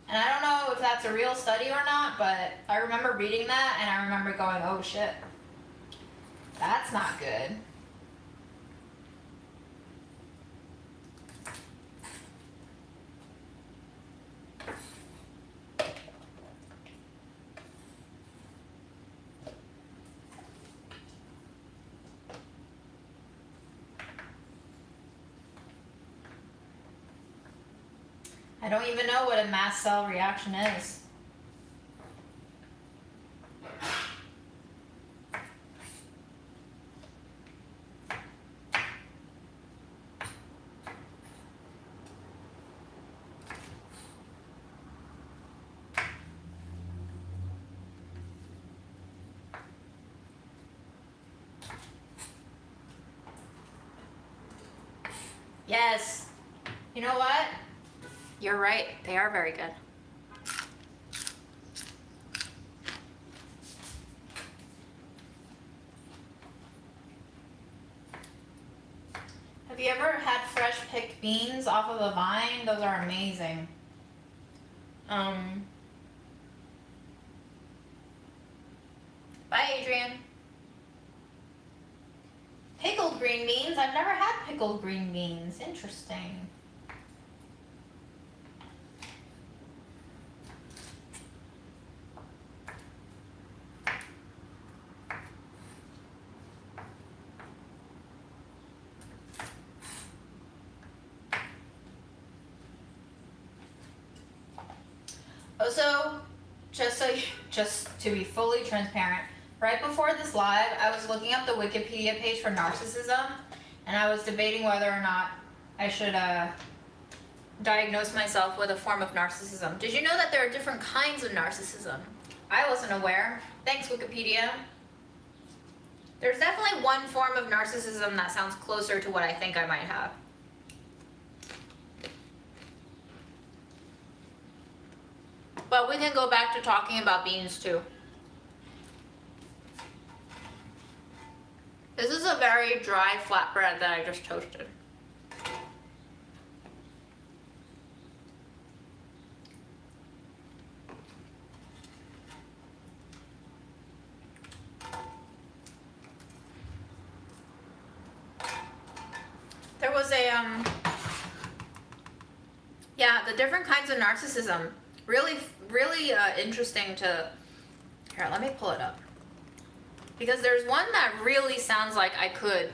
And I don't know if that's a real study or not, but I remember reading that and I remember going, oh shit, that's not good. I don't even know what a mast cell reaction is. Yes. You know what? You're right. They are very good. Have you ever had fresh picked beans off of a vine? Those are amazing. Bye, Adrian. Pickled green beans? I've never had pickled green beans. Interesting. Also, just to be fully transparent, right before this live, I was looking up the Wikipedia page for narcissism, and I was debating whether or not I should diagnose myself with a form of narcissism. Did you know that there are different kinds of narcissism? I wasn't aware. Thanks, Wikipedia. There's definitely one form of narcissism that sounds closer to what I think I might have. But we can go back to talking about beans too. This is a very dry flatbread that I just toasted. There was a yeah, the different kinds of narcissism. Really interesting to, here, let me pull it up. Because there's one that really sounds like I could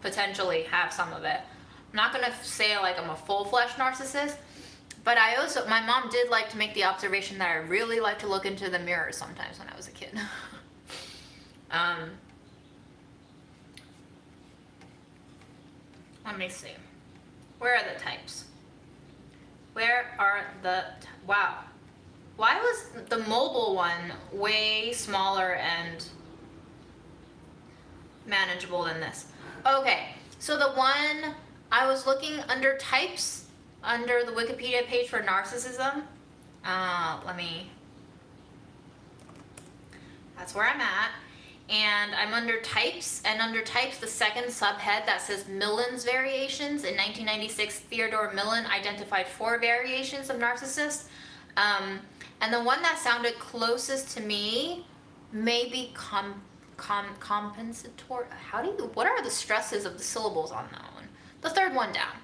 potentially have some of it. I'm not gonna say like I'm a full-fledged narcissist, but I also, my mom did like to make the observation that I really like to look into the mirror sometimes when I was a kid. Let me see. Where are the types? Where are the, wow. Why was the mobile one way smaller and manageable than this? Okay, so the one I was looking under types, under the Wikipedia page for narcissism. That's where I'm at. And I'm under types, and under types, the second subhead that says Millen's variations. In 1996, Theodore Millen identified 4 variations of narcissist. And the one that sounded closest to me may be compensatory. What are the stresses of the syllables on that one? The third one down.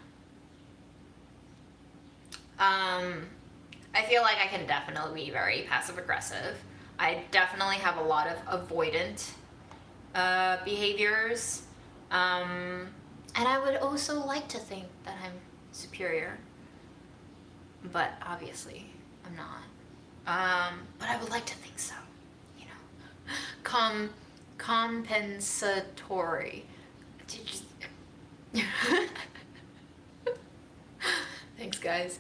I feel like I can definitely be very passive aggressive. I definitely have a lot of avoidant behaviors. And I would also like to think that I'm superior. But obviously, I'm not. But I would like to think so, you know. Compensatory. Thanks, guys.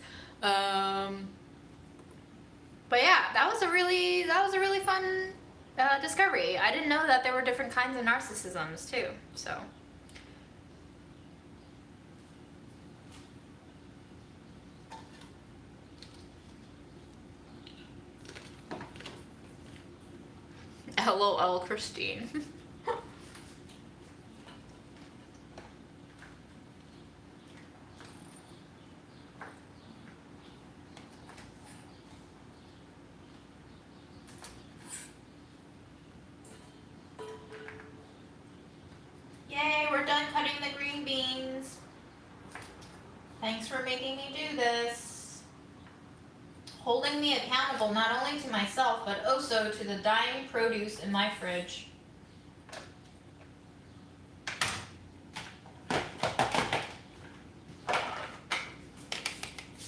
But yeah, that was a really fun discovery. I didn't know that there were different kinds of narcissisms too. So. LOL, Christine. Yay, we're done cutting the green beans. Thanks for making me do this. Holding me accountable not only to myself, but also to the dying produce in my fridge.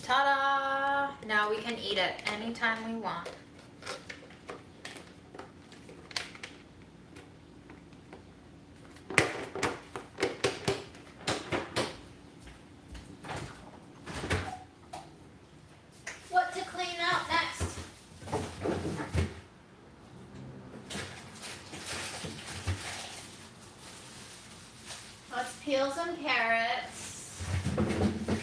Ta-da! Now we can eat it anytime we want. What to clean out next? Let's peel some carrots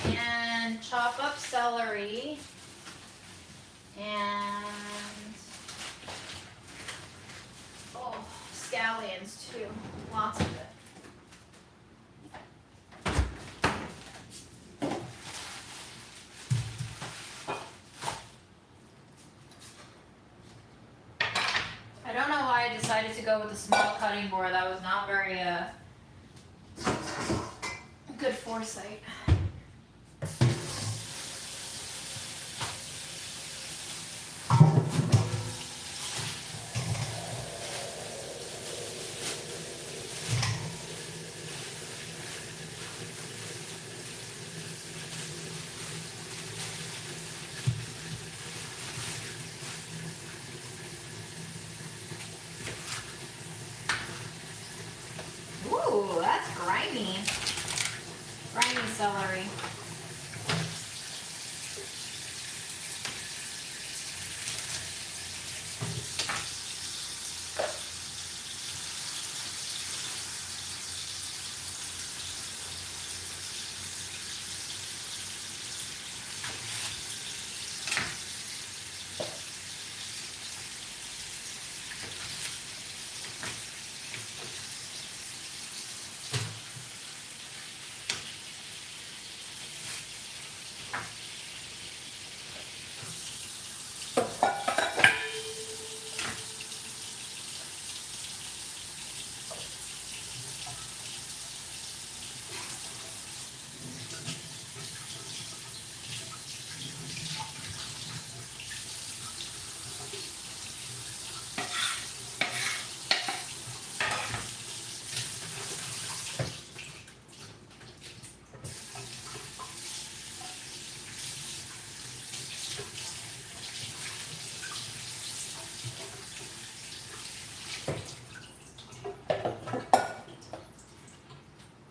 and chop up celery and scallions too, lots of it. I don't know why I decided to go with a small cutting board. That was not very good foresight. Ooh, that's grimy. Grimy celery.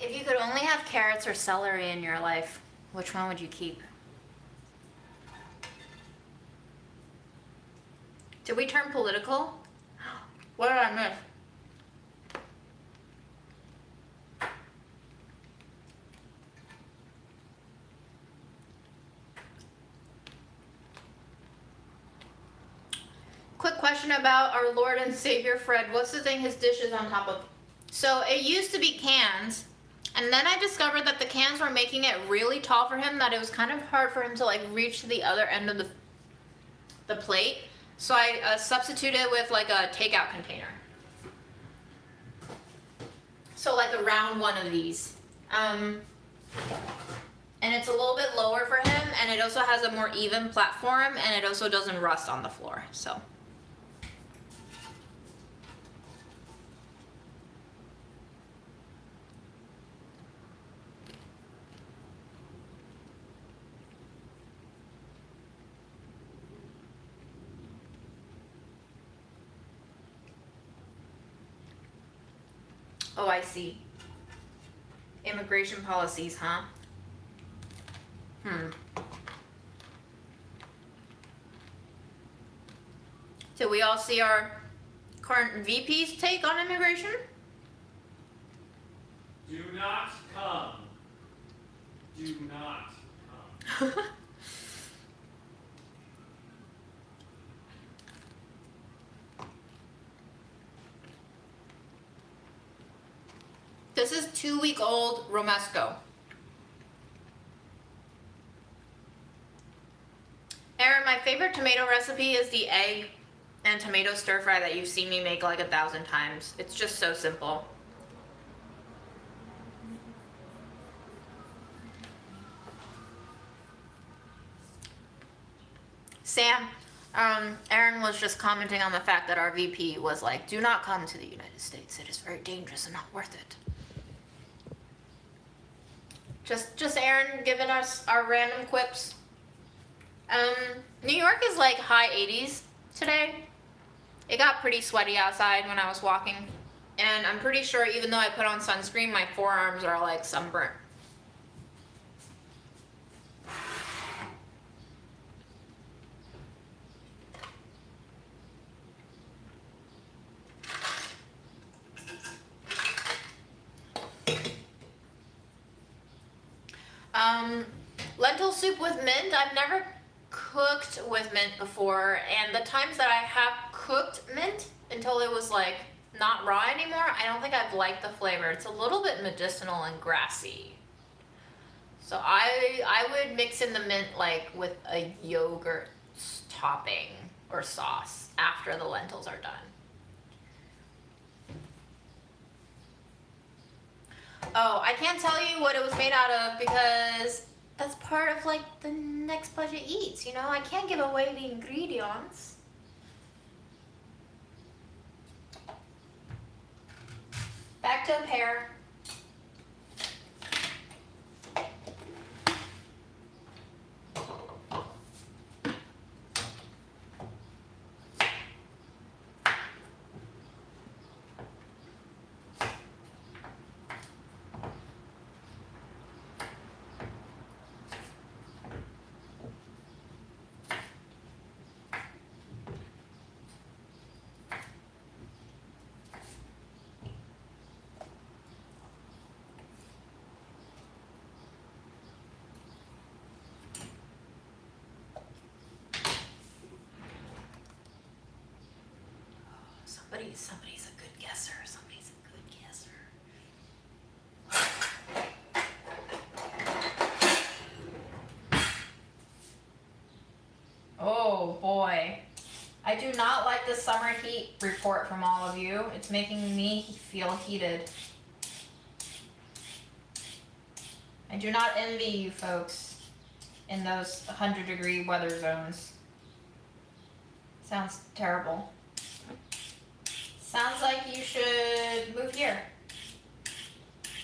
If you could only have carrots or celery in your life, which one would you keep? Did we turn political? What did I miss? Quick question about our Lord and Savior Fred. What's the thing his dish is on top of? So it used to be cans, and then I discovered that the cans were making it really tall for him, that it was kind of hard for him to like reach to the other end of the plate. So I substituted with like a takeout container. So like a round one of these. And it's a little bit lower for him, and it also has a more even platform, and it also doesn't rust on the floor, so. Oh, I see. Immigration policies, huh? So we all see our current VP's take on immigration? Do not come. Do not come. This is 2-week-old Romesco. Erin, my favorite tomato recipe is the egg and tomato stir fry that you've seen me make like 1,000 times. It's just so simple. Sam, Erin was just commenting on the fact that our VP was like, do not come to the United States. It is very dangerous and not worth it. Just Erin giving us our random quips. New York is like high 80s today. It got pretty sweaty outside when I was walking. And I'm pretty sure even though I put on sunscreen, my forearms are like sunburnt. Lentil soup with mint. I've never cooked with mint before, and the times that I have cooked mint until it was like not raw anymore, I don't think I've liked the flavor. It's a little bit medicinal and grassy. So I would mix in the mint like with a yogurt topping or sauce after the lentils are done. Oh, I can't tell you what it was made out of because that's part of like the next budget eats, you know? I can't give away the ingredients. Back to a pear. Somebody's a good guesser. Somebody's a good guesser. Oh boy. I do not like the summer heat report from all of you. It's making me feel heated. I do not envy you folks in those 100-degree weather zones. Sounds terrible. Sounds like you should move here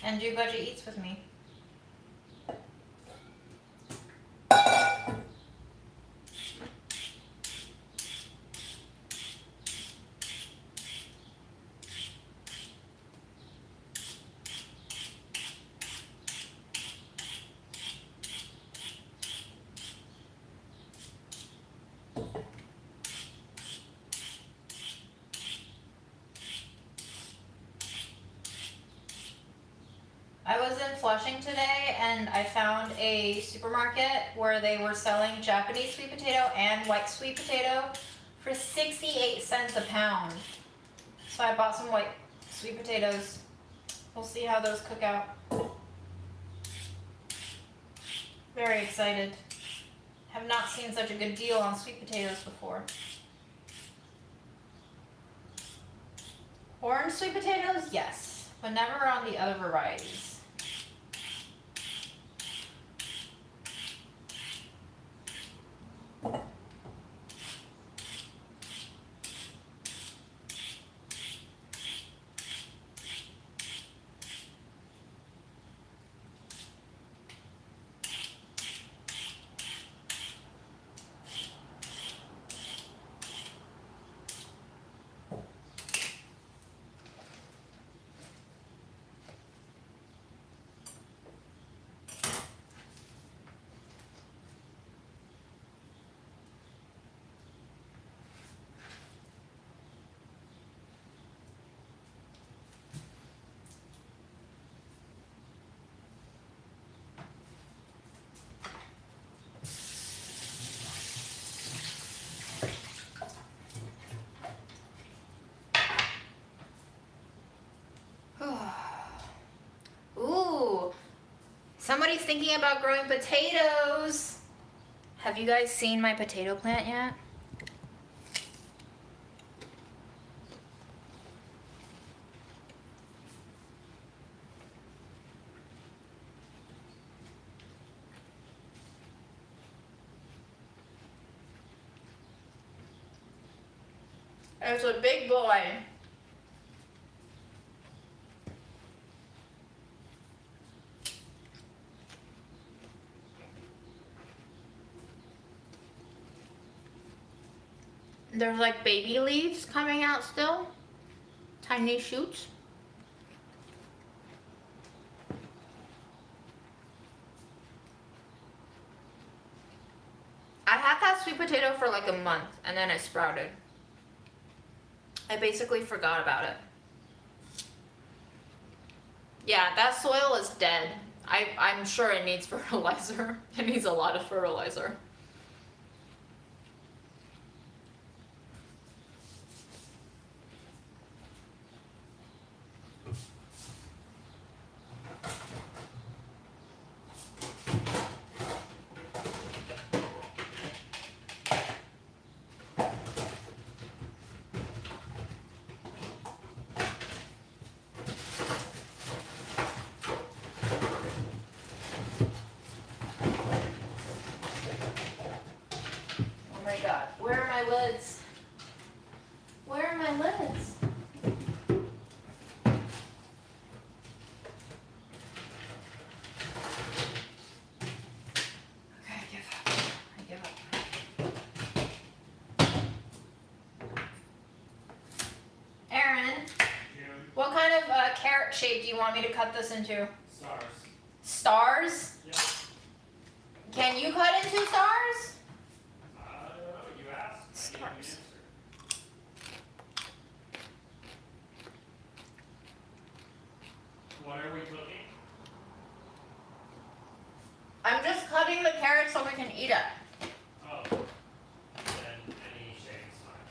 and do budget eats with me. I was in Flushing today and I found a supermarket where they were selling Japanese sweet potato and white sweet potato for 68 cents a pound. So I bought some white sweet potatoes. We'll see how those cook out. Very excited. Have not seen such a good deal on sweet potatoes before. Orange sweet potatoes, yes, but never on the other varieties. everybody's thinking about growing potatoes. Have you guys seen my potato plant yet? It's a big boy. There's like baby leaves coming out still. Tiny shoots. I had that sweet potato for like a month and then it sprouted. I basically forgot about it. Yeah, that soil is dead. I'm sure it needs fertilizer. It needs a lot of fertilizer. Oh my god, where are my lids? Where are my lids? Okay, I give up. I give up. Aaron, June, what kind of carrot shape do you want me to cut this into? stars. Stars? Yeah. Can you cut into stars? You asked. I gave you an Stars. answer. What are we cooking? I'm just cutting the carrots so we can eat it. Oh. Then any shape is fine.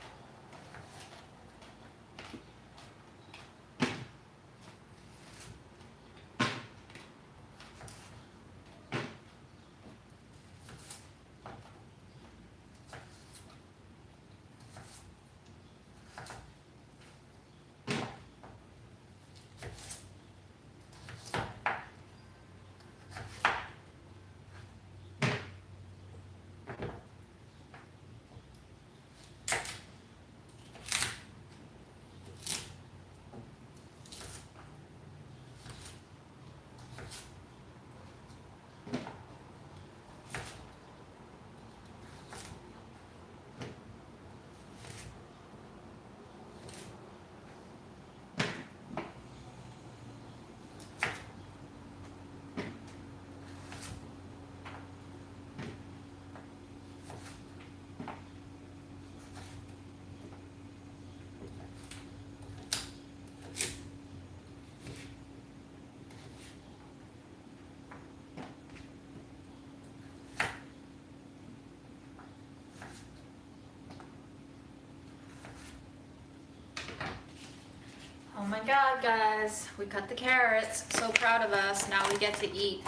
Oh my god, guys. We cut the carrots. So proud of us. Now we get to eat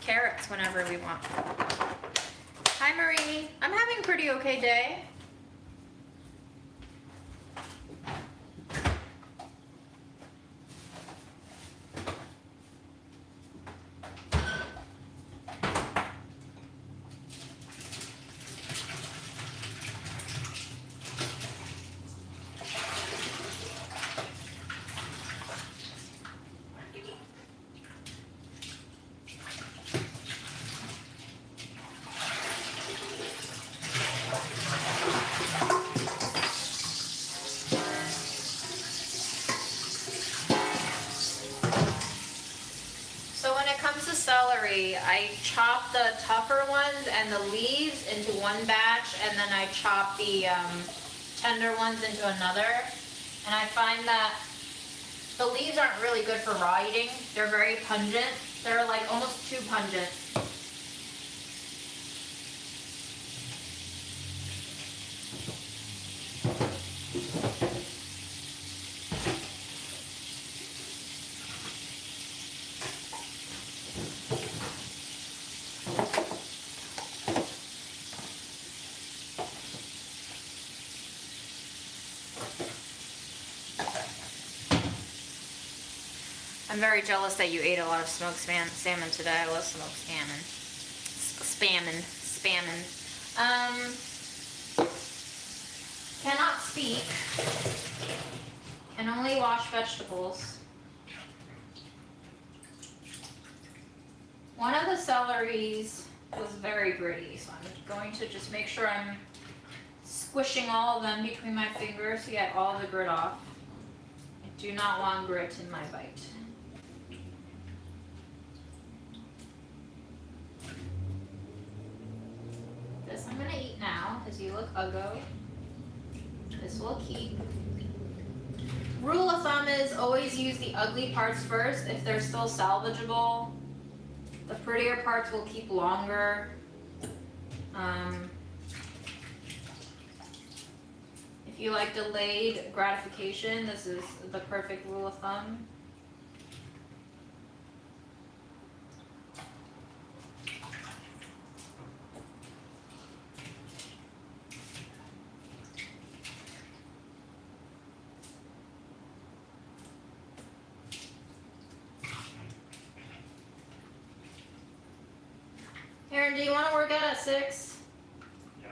carrots whenever we want. Hi, Marie. I'm having a pretty okay day. So when it comes to celery, I chop the tougher ones and the leaves into one batch, and then I chop the tender ones into another. And I find that the leaves aren't really good for raw eating. They're very pungent. They're like almost too pungent. I'm very jealous that you ate a lot of smoked salmon today. I love smoked salmon. Spammin. Cannot speak. Can only wash vegetables. One of the celeries was very gritty, so I'm going to just make sure I'm squishing all of them between my fingers to get all the grit off. I do not want grit in my bite. This I'm gonna eat now, because you look uggo. This will keep. Rule of thumb is always use the ugly parts first if they're still salvageable. The prettier parts will keep longer. If you like delayed gratification, this is the perfect rule of thumb. Aaron, do you want to work out at 6? Yeah.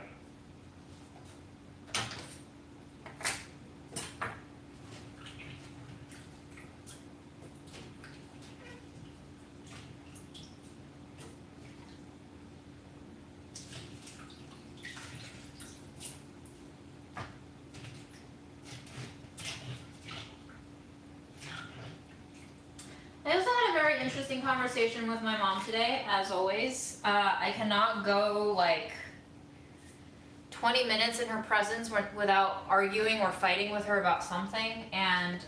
I also had a very interesting conversation with my mom today, as always. I cannot go like 20 minutes in her presence without arguing or fighting with her about something, and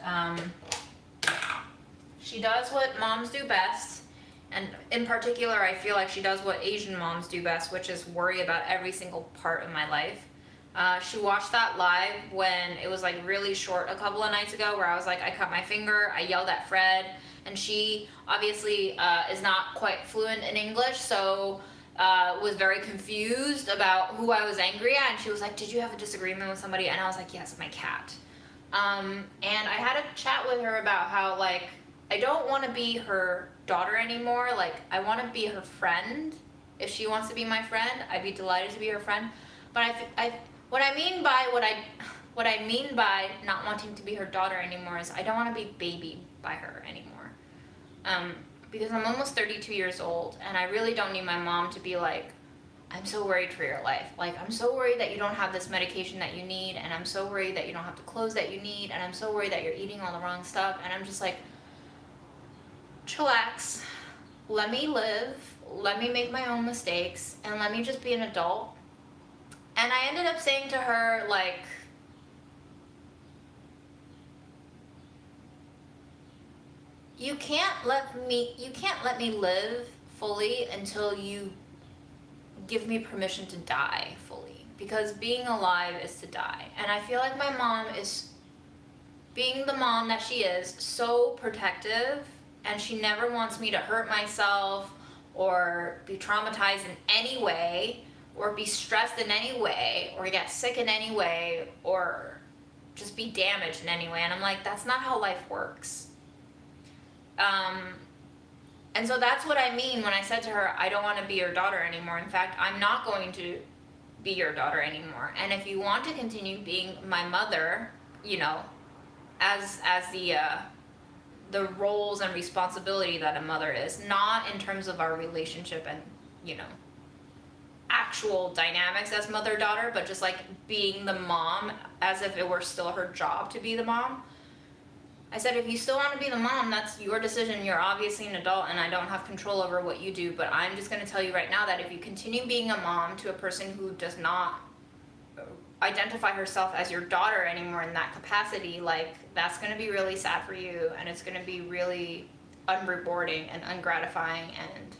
she does what moms do best, and in particular I feel like she does what Asian moms do best, which is worry about every single part of my life. She watched that live when it was like really short a couple of nights ago, where I was like, I cut my finger, I yelled at Fred, and she obviously is not quite fluent in English, so was very confused about who I was angry at, and she was like, did you have a disagreement with somebody? And I was like, yes, my cat. And I had a chat with her about how, like, I don't want to be her daughter anymore. Like, I want to be her friend. If she wants to be my friend, I'd be delighted to be her friend. But what I mean by not wanting to be her daughter anymore is I don't want to be babied by her anymore. Because I'm almost 32 years old, and I really don't need my mom to be like, I'm so worried for your life. Like, I'm so worried that you don't have this medication that you need, and I'm so worried that you don't have the clothes that you need, and I'm so worried that you're eating all the wrong stuff, and I'm just like, chillax, let me live, let me make my own mistakes, and let me just be an adult. And I ended up saying to her, like, you can't let me live fully until you give me permission to die fully, because being alive is to die. And I feel like my mom is, being the mom that she is, so protective, and she never wants me to hurt myself or be traumatized in any way, or be stressed in any way, or get sick in any way, or just be damaged in any way. And I'm like, that's not how life works. And so that's what I mean when I said to her, I don't want to be your daughter anymore. In fact, I'm not going to be your daughter anymore. And if you want to continue being my mother, you know, as the roles and responsibility that a mother is, not in terms of our relationship and, you know, actual dynamics as mother-daughter, but just like being the mom as if it were still her job to be the mom. I said, if you still want to be the mom, that's your decision. You're obviously an adult, and I don't have control over what you do, but I'm just going to tell you right now that if you continue being a mom to a person who does not identify herself as your daughter anymore in that capacity, like, that's going to be really sad for you, and it's going to be really unrewarding and ungratifying, and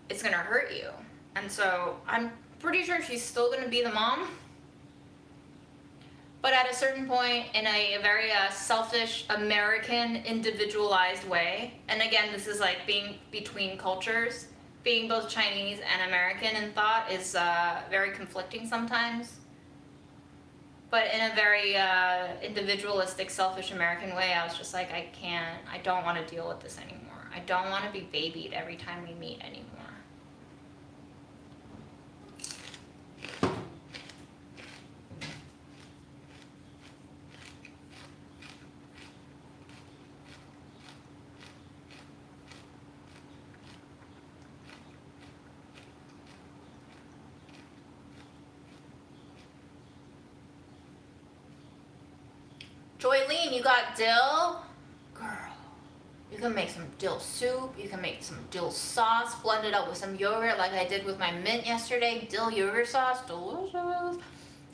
it's going to hurt you. And so I'm pretty sure she's still going to be the mom, but at a certain point, in a very selfish, American, individualized way. And again, this is like being between cultures. Being both Chinese and American in thought is very conflicting sometimes. But in a very individualistic, selfish American way, I was just like, I don't want to deal with this anymore. I don't want to be babied every time we meet anymore. Joylene, you got dill? Girl, you can make some dill soup, you can make some dill sauce, blend it up with some yogurt like I did with my mint yesterday. Dill yogurt sauce, delicious.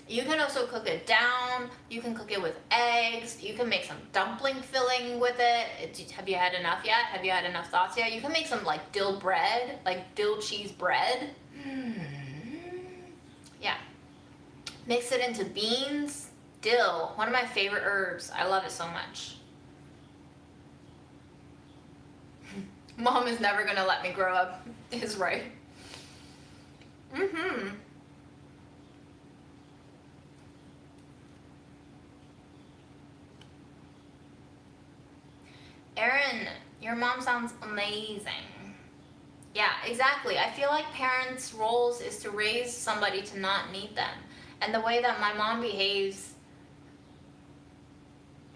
You can also cook it down, you can cook it with eggs, you can make some dumpling filling with it. Have you had enough yet? Have you had enough thoughts yet? You can make some like dill bread, like dill cheese bread. Yeah. Mix it into beans. Dill, one of my favorite herbs. I love it so much. Mom is never gonna let me grow up, is right. Erin, your mom sounds amazing. Yeah, exactly. I feel like parents' roles is to raise somebody to not need them. And the way that my mom behaves,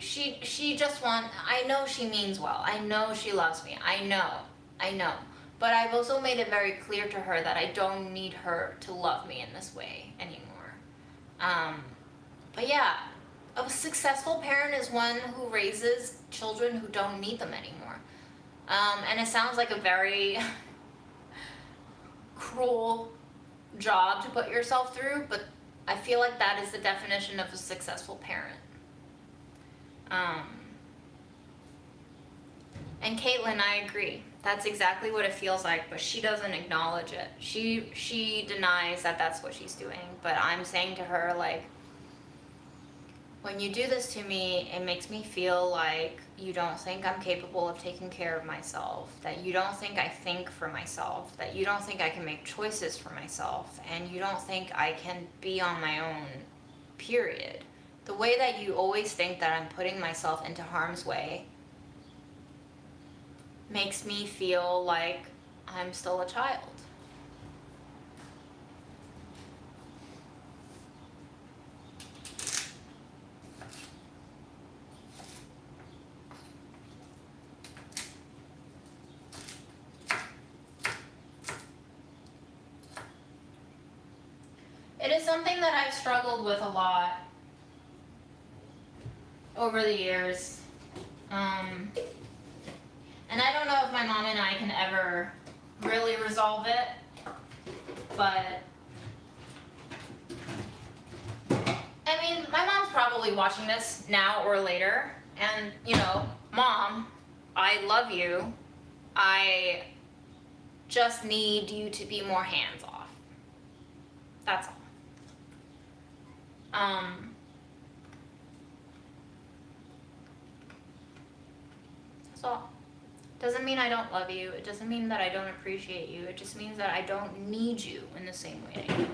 she just I know she means well. I know she loves me. I know. But I've also made it very clear to her that I don't need her to love me in this way anymore. But yeah, a successful parent is one who raises children who don't need them anymore. And it sounds like a very cruel job to put yourself through, but I feel like that is the definition of a successful parent. And Caitlin, I agree. That's exactly what it feels like, but she doesn't acknowledge it. She denies that that's what she's doing, but I'm saying to her, like, when you do this to me, it makes me feel like you don't think I'm capable of taking care of myself, that you don't think I think for myself, that you don't think I can make choices for myself, and you don't think I can be on my own, period. The way that you always think that I'm putting myself into harm's way makes me feel like I'm still a child. It is something that I've struggled with a lot over the years. And I don't know if my mom and I can ever really resolve it, but I mean, my mom's probably watching this now or later, and you know, Mom, I love you. I just need you to be more hands off. That's all. So, doesn't mean I don't love you. It doesn't mean that I don't appreciate you. It just means that I don't need you in the same way I do.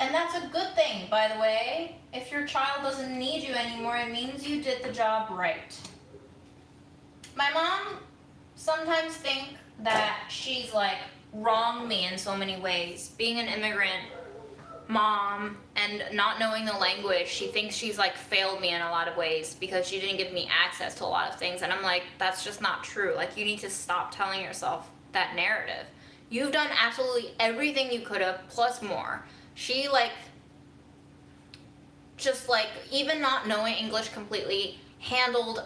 And that's a good thing, by the way. If your child doesn't need you anymore, it means you did the job right. My mom sometimes thinks that she's like wronged me in so many ways. Being an immigrant mom and not knowing the language, she thinks she's like failed me in a lot of ways because she didn't give me access to a lot of things. And I'm like, that's just not true. Like, you need to stop telling yourself that narrative. You've done absolutely everything you could have, plus more. She like, just like, even not knowing English completely, handled,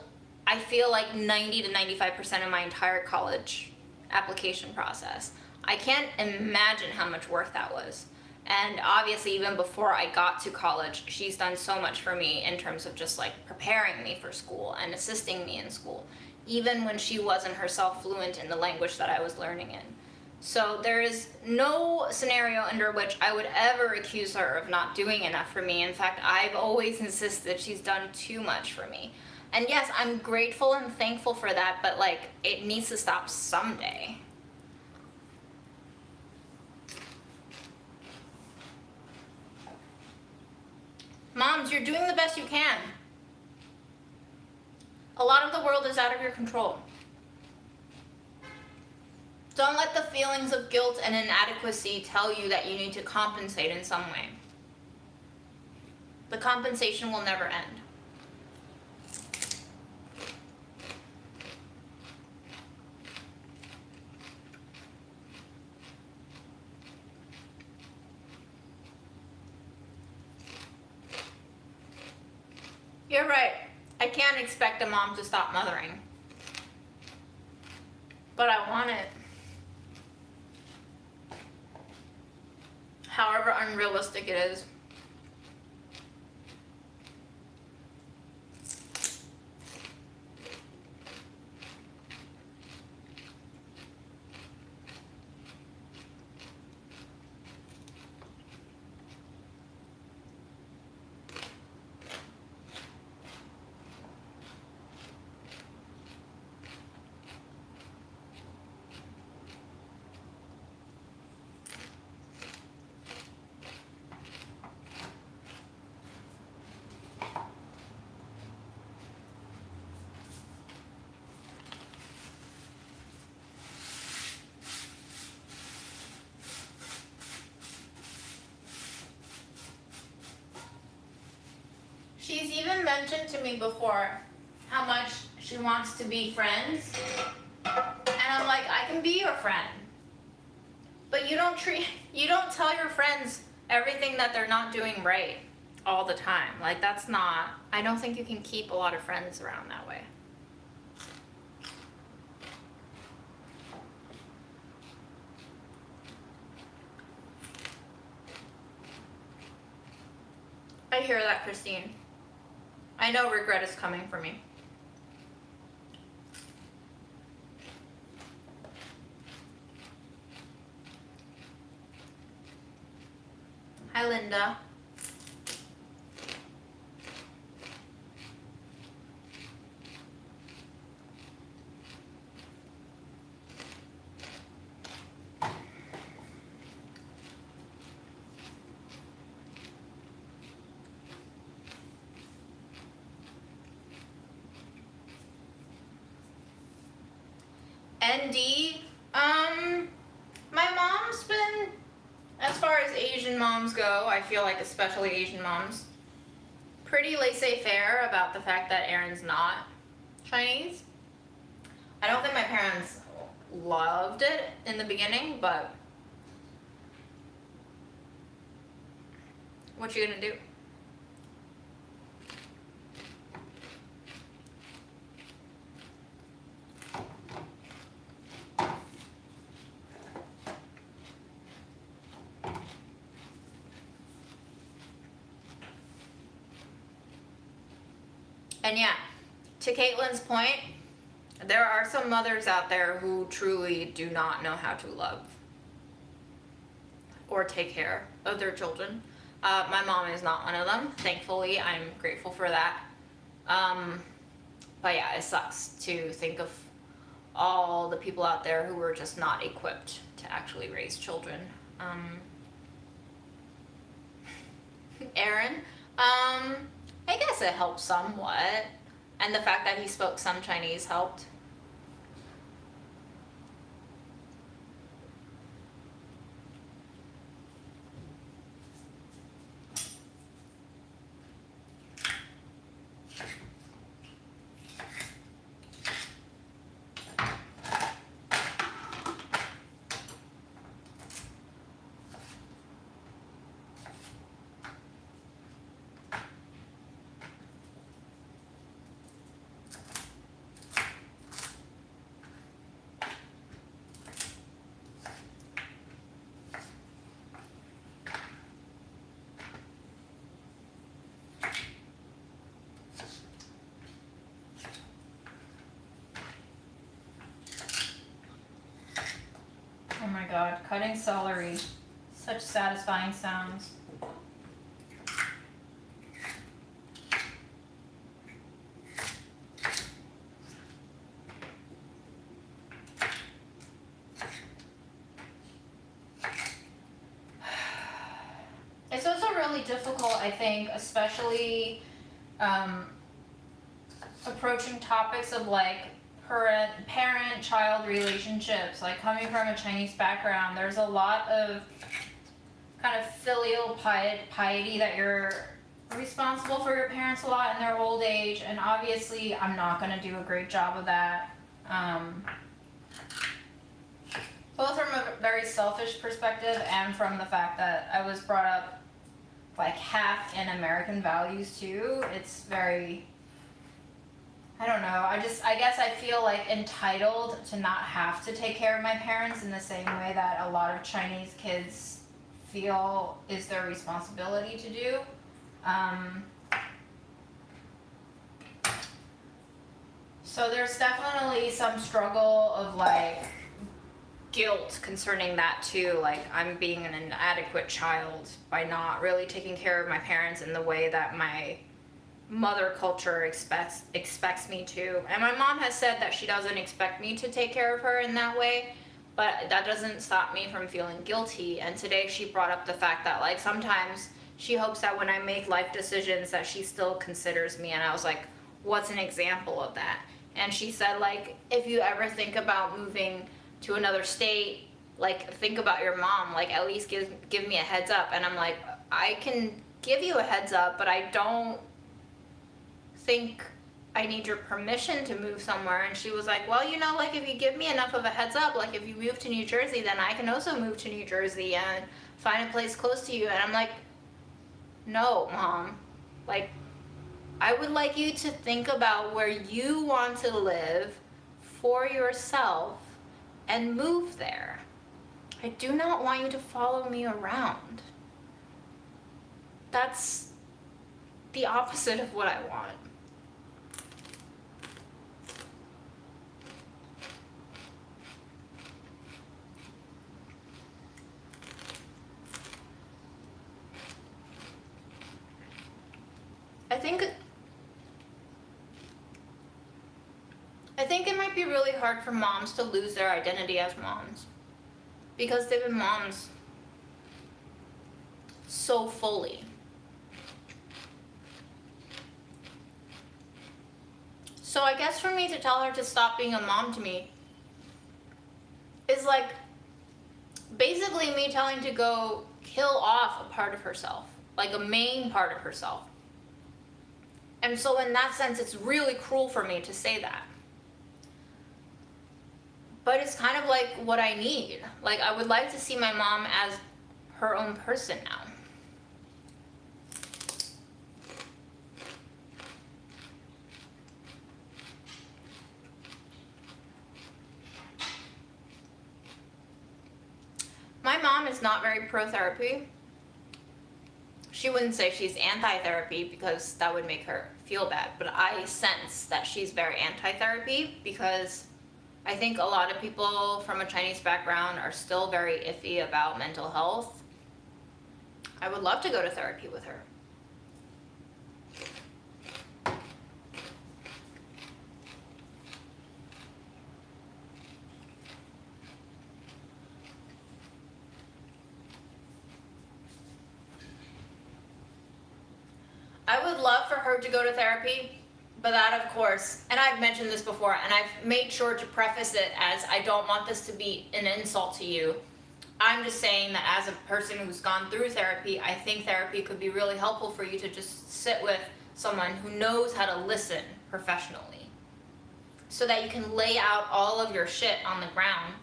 I feel like 90 to 95% of my entire college application process. I can't imagine how much work that was. And obviously, even before I got to college, she's done so much for me in terms of just like preparing me for school and assisting me in school, even when she wasn't herself fluent in the language that I was learning in. So there is no scenario under which I would ever accuse her of not doing enough for me. In fact, I've always insisted she's done too much for me. And yes, I'm grateful and thankful for that, but like, it needs to stop someday. Moms, you're doing the best you can. A lot of the world is out of your control. Don't let the feelings of guilt and inadequacy tell you that you need to compensate in some way. The compensation will never end. You're right. I can't expect a mom to stop mothering. But I want it. However unrealistic it is. She's even mentioned to me before how much she wants to be friends. And I'm like, I can be your friend. But you don't tell your friends everything that they're not doing right all the time. Like, that's not, I don't think you can keep a lot of friends around that way. I hear that, Christine. I know regret is coming for me. Hi, Linda. ND, my mom's been, as far as Asian moms go, I feel like especially Asian moms, pretty laissez-faire about the fact that Erin's not Chinese. I don't think my parents loved it in the beginning, but what you gonna do? And yeah, to Caitlin's point, there are some mothers out there who truly do not know how to love or take care of their children. My mom is not one of them. Thankfully, I'm grateful for that. But yeah, it sucks to think of all the people out there who were just not equipped to actually raise children. Erin, I guess it helped somewhat. And the fact that he spoke some Chinese helped. god, cutting celery. Such satisfying sounds. It's also really difficult, I think, especially approaching topics of like parent-child relationships. Like coming from a Chinese background, there's a lot of kind of filial piety that you're responsible for your parents a lot in their old age, and obviously I'm not going to do a great job of that. Both from a very selfish perspective and from the fact that I was brought up like half in American values too. It's very, I don't know, I guess I feel like entitled to not have to take care of my parents in the same way that a lot of Chinese kids feel is their responsibility to do. So there's definitely some struggle of like guilt concerning that too, like I'm being an inadequate child by not really taking care of my parents in the way that my mother culture expects me to. And my mom has said that she doesn't expect me to take care of her in that way, but that doesn't stop me from feeling guilty. And today she brought up the fact that like sometimes she hopes that when I make life decisions that she still considers me, and I was like, what's an example of that? And she said like, if you ever think about moving to another state, like think about your mom, like at least give me a heads up. And I'm like, I can give you a heads up, but I don't think I need your permission to move somewhere. And she was like, well, you know, like if you give me enough of a heads up, like if you move to New Jersey, then I can also move to New Jersey and find a place close to you. And I'm like, no, Mom, like I would like you to think about where you want to live for yourself and move there. I do not want you to follow me around. That's the opposite of what I want. I think it might be really hard for moms to lose their identity as moms because they've been moms so fully. So I guess for me to tell her to stop being a mom to me is like basically me telling to go kill off a part of herself, like a main part of herself. And so in that sense, it's really cruel for me to say that. But it's kind of like what I need. Like I would like to see my mom as her own person now. My mom is not very pro-therapy. She wouldn't say she's anti-therapy because that would make her feel bad, but I sense that she's very anti-therapy because I think a lot of people from a Chinese background are still very iffy about mental health. I would love to go to therapy with her. I would love for her to go to therapy, but that of course, and I've mentioned this before, and I've made sure to preface it as I don't want this to be an insult to you. I'm just saying that as a person who's gone through therapy, I think therapy could be really helpful for you to just sit with someone who knows how to listen professionally so that you can lay out all of your shit on the ground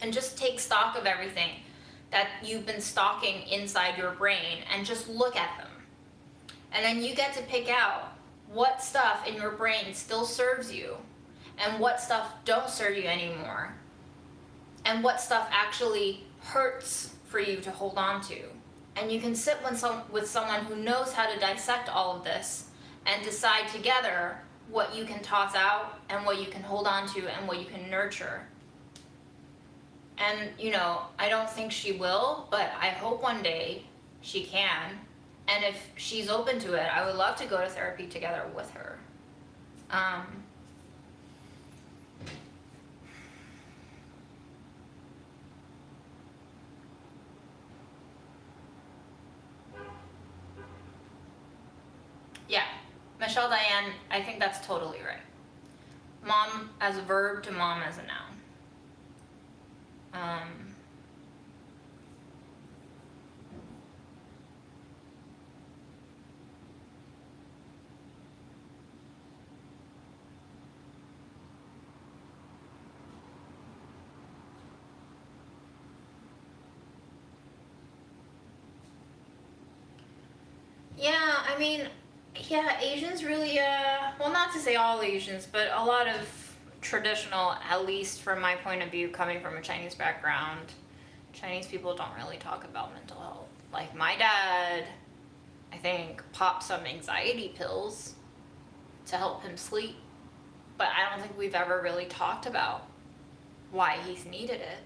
and just take stock of everything that you've been stocking inside your brain and just look at them. And then you get to pick out what stuff in your brain still serves you and what stuff don't serve you anymore and what stuff actually hurts for you to hold on to. And you can sit with someone who knows how to dissect all of this and decide together what you can toss out and what you can hold on to and what you can nurture. And, you know, I don't think she will, but I hope one day she can. And if she's open to it, I would love to go to therapy together with her. Yeah, Michelle Diane, I think that's totally right. Mom as a verb to mom as a noun. Yeah, I mean, yeah, Asians really, well, not to say all Asians, but a lot of traditional, at least from my point of view, coming from a Chinese background, Chinese people don't really talk about mental health. Like, my dad, I think, popped some anxiety pills to help him sleep, but I don't think we've ever really talked about why he's needed it.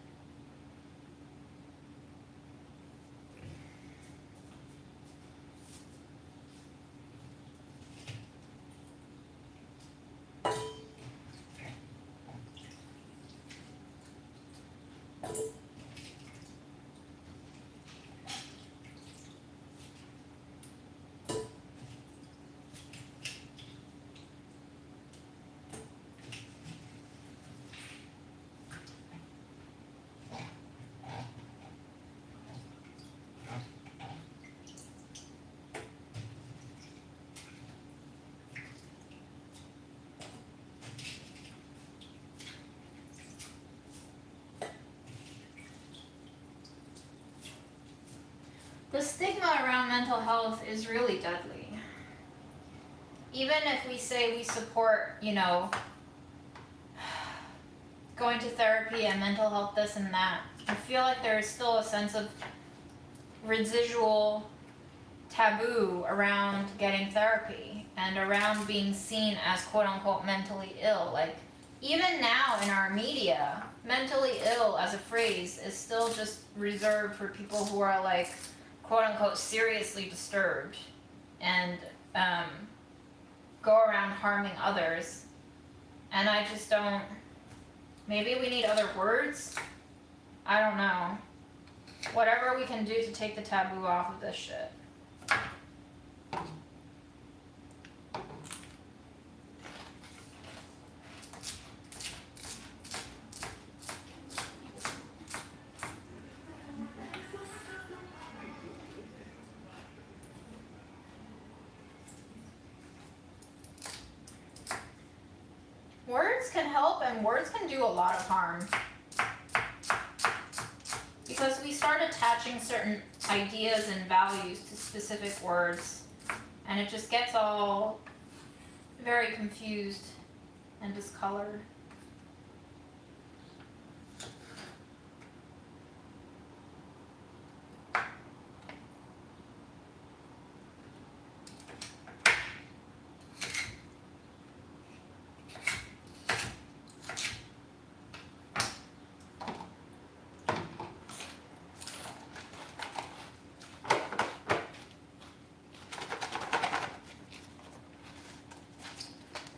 The stigma around mental health is really deadly. Even if we say we support, you know, going to therapy and mental health, this and that, I feel like there is still a sense of residual taboo around getting therapy and around being seen as quote unquote mentally ill. Like, even now in our media, mentally ill as a phrase is still just reserved for people who are like quote unquote seriously disturbed and go around harming others. And I just don't, maybe we need other words? I don't know. Whatever we can do to take the taboo off of this shit. Words can help and words can do a lot of harm. Because we start attaching certain ideas and values to specific words, and it just gets all very confused and discolored.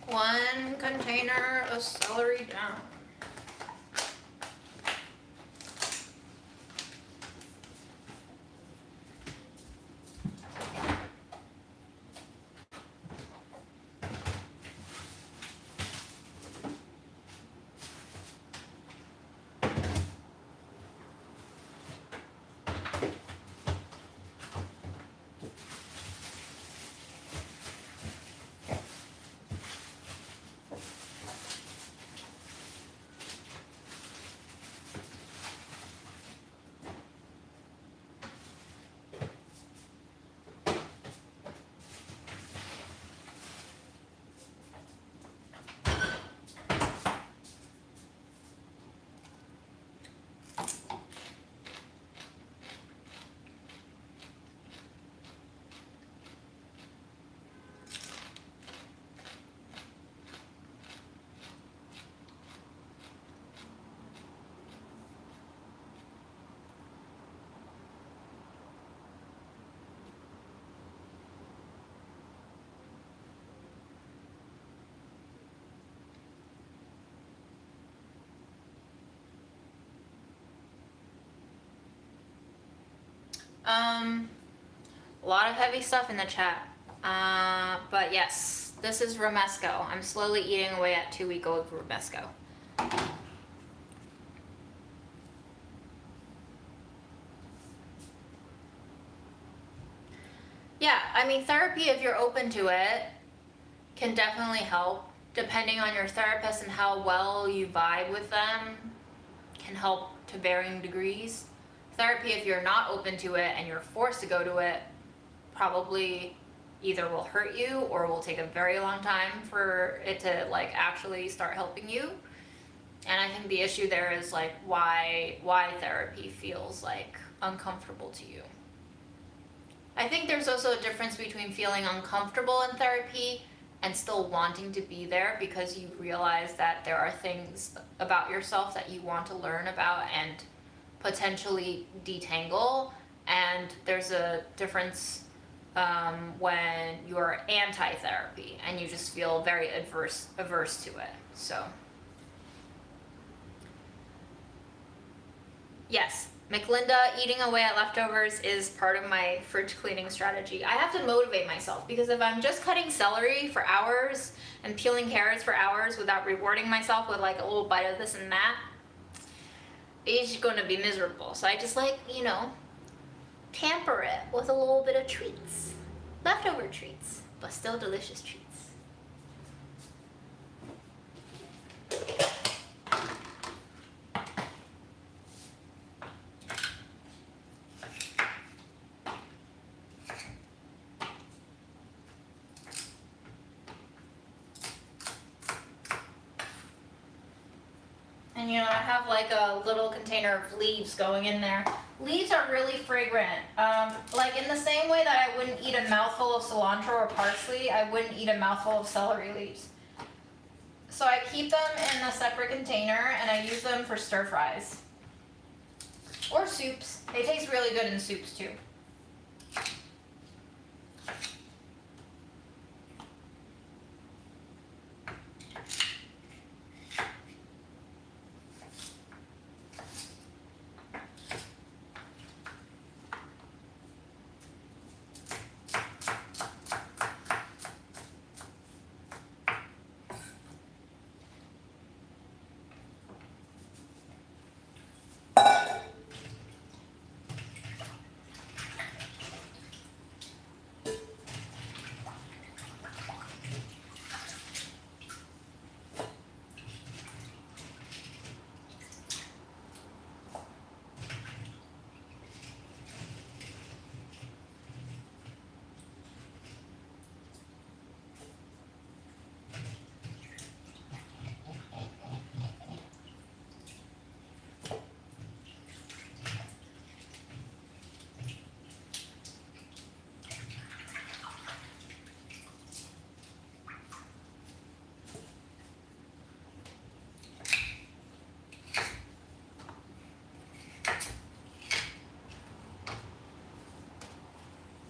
One container of celery down. A lot of heavy stuff in the chat. But yes, this is Romesco. I'm slowly eating away at 2-week-old Romesco. Yeah, I mean, therapy, if you're open to it, can definitely help. Depending on your therapist and how well you vibe with them, can help to varying degrees. Therapy, if you're not open to it and you're forced to go to it, probably either will hurt you or will take a very long time for it to like actually start helping you. And I think the issue there is like why therapy feels like uncomfortable to you. I think there's also a difference between feeling uncomfortable in therapy and still wanting to be there because you realize that there are things about yourself that you want to learn about and potentially detangle. And there's a difference when you're anti-therapy and you just feel very averse to it. So yes, McLinda, eating away at leftovers is part of my fridge cleaning strategy. I have to motivate myself because if I'm just cutting celery for hours and peeling carrots for hours without rewarding myself with like a little bite of this and that, it's gonna be miserable. So I just like, you know, tamper it with a little bit of treats. Leftover treats, but still delicious treats. And you know, I have like a little container of leaves going in there. Leaves are really fragrant. Like in the same way that I wouldn't eat a mouthful of cilantro or parsley, I wouldn't eat a mouthful of celery leaves. So I keep them in a separate container and I use them for stir fries. Or soups. They taste really good in soups too.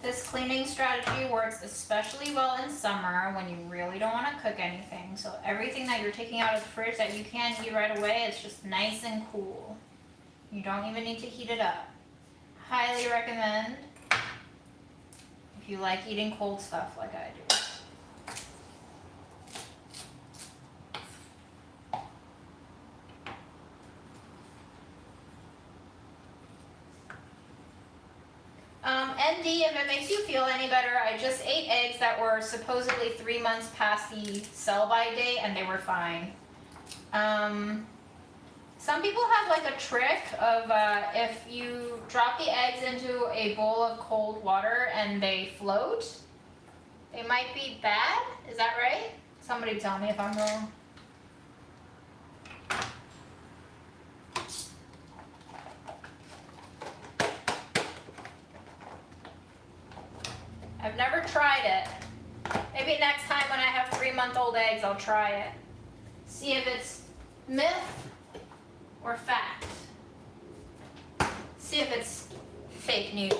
This cleaning strategy works especially well in summer when you really don't want to cook anything. So everything that you're taking out of the fridge that you can't eat right away is just nice and cool. You don't even need to heat it up. Highly recommend if you like eating cold stuff like I do. ND, if it makes you feel any better, I just ate eggs that were supposedly 3 months past the sell-by date and they were fine. Some people have like a trick of if you drop the eggs into a bowl of cold water and they float, they might be bad. Is that right? Somebody tell me if I'm wrong. I've never tried it. Maybe next time when I have 3-month-old eggs, I'll try it. See if it's myth or fact. See if it's fake news.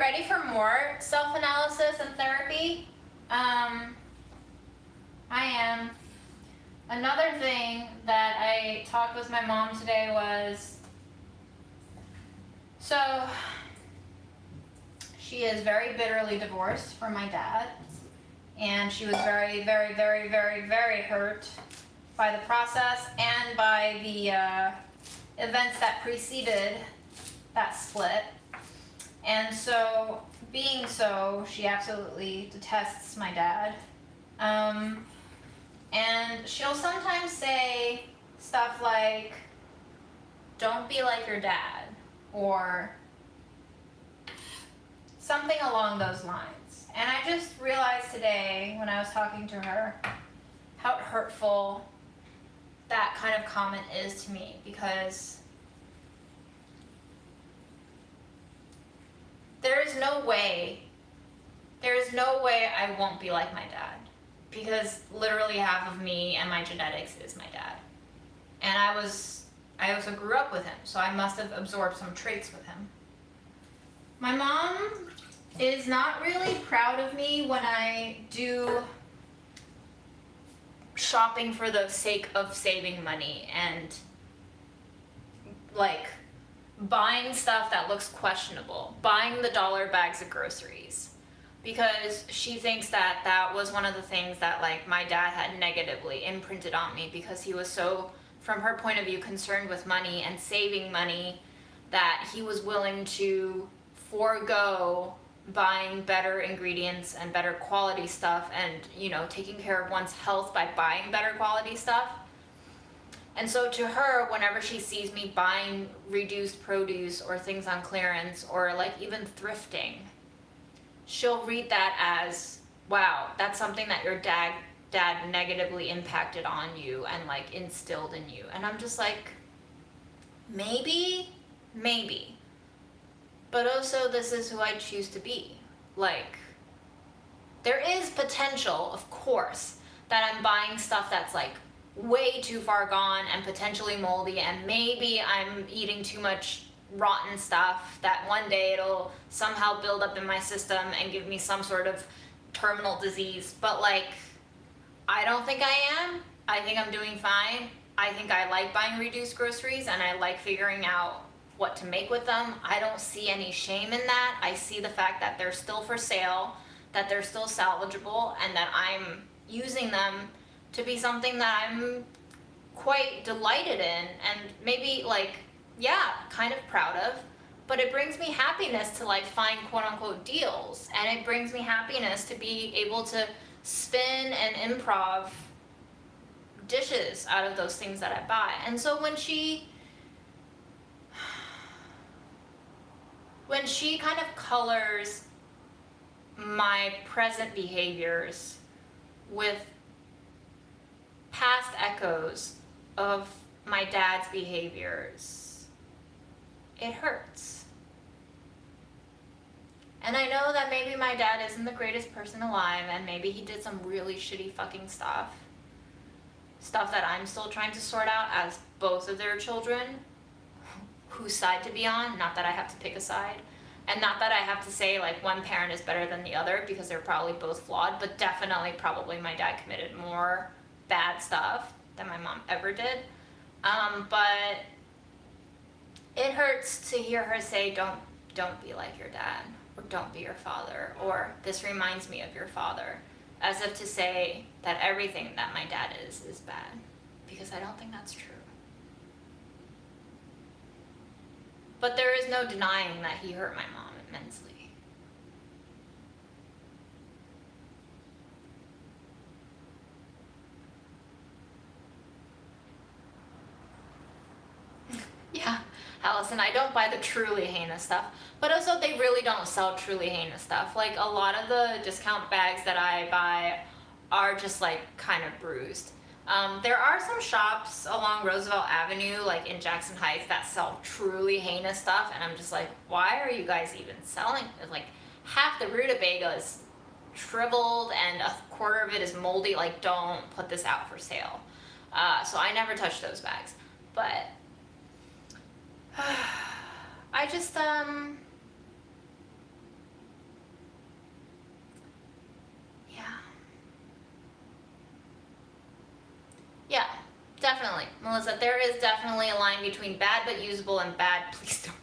ready for more self-analysis and therapy? I am. Another thing that I talked with my mom today was, so she is very bitterly divorced from my dad, and she was very, very, very, very, very hurt by the process and by the events that preceded that split. And so, being so, she absolutely detests my dad. And she'll sometimes say stuff like, "Don't be like your dad," or something along those lines. And I just realized today, when I was talking to her, how hurtful that kind of comment is to me, because there is no way I won't be like my dad, because literally half of me and my genetics is my dad. And I also grew up with him, so I must have absorbed some traits with him. My mom is not really proud of me when I do shopping for the sake of saving money and like buying stuff that looks questionable, buying the dollar bags of groceries, because she thinks that that was one of the things that like my dad had negatively imprinted on me, because he was so, from her point of view, concerned with money and saving money that he was willing to forego buying better ingredients and better quality stuff, and taking care of one's health by buying better quality stuff. And so to her, whenever she sees me buying reduced produce or things on clearance, or like even thrifting, she'll read that as, wow, that's something that your dad negatively impacted on you and like instilled in you. And I'm just like, maybe, but also this is who I choose to be. Like, there is potential, of course, that I'm buying stuff that's like way too far gone and potentially moldy, and maybe I'm eating too much rotten stuff that one day it'll somehow build up in my system and give me some sort of terminal disease. But like, I don't think I am. I think I'm doing fine. I think I like buying reduced groceries, and I like figuring out what to make with them. I don't see any shame in that. I see the fact that they're still for sale, that they're still salvageable, and that I'm using them to be something that I'm quite delighted in, and maybe like, yeah, kind of proud of. But it brings me happiness to like find quote unquote deals, and it brings me happiness to be able to spin and improv dishes out of those things that I buy. And so when she kind of colors my present behaviors with past echoes of my dad's behaviors, it hurts. And I know that maybe my dad isn't the greatest person alive, and maybe he did some really shitty fucking stuff that I'm still trying to sort out as both of their children, whose side to be on. Not that I have to pick a side, and not that I have to say like one parent is better than the other, because they're probably both flawed, but definitely probably my dad committed more bad stuff than my mom ever did. But it hurts to hear her say, don't be like your dad, or don't be your father, or this reminds me of your father, as if to say that everything that my dad is bad, because I don't think that's true. But there is no denying that he hurt my mom immensely. Yeah, Allison, I don't buy the truly heinous stuff, but also they really don't sell truly heinous stuff. Like, a lot of the discount bags that I buy are just like kind of bruised. There are some shops along Roosevelt Avenue, like in Jackson Heights, that sell truly heinous stuff, and I'm just like, why are you guys even selling it? Like, half the rutabaga is shriveled and a quarter of it is moldy. Like, don't put this out for sale. So I never touch those bags. But I just, definitely, Melissa, there is definitely a line between bad but usable and bad.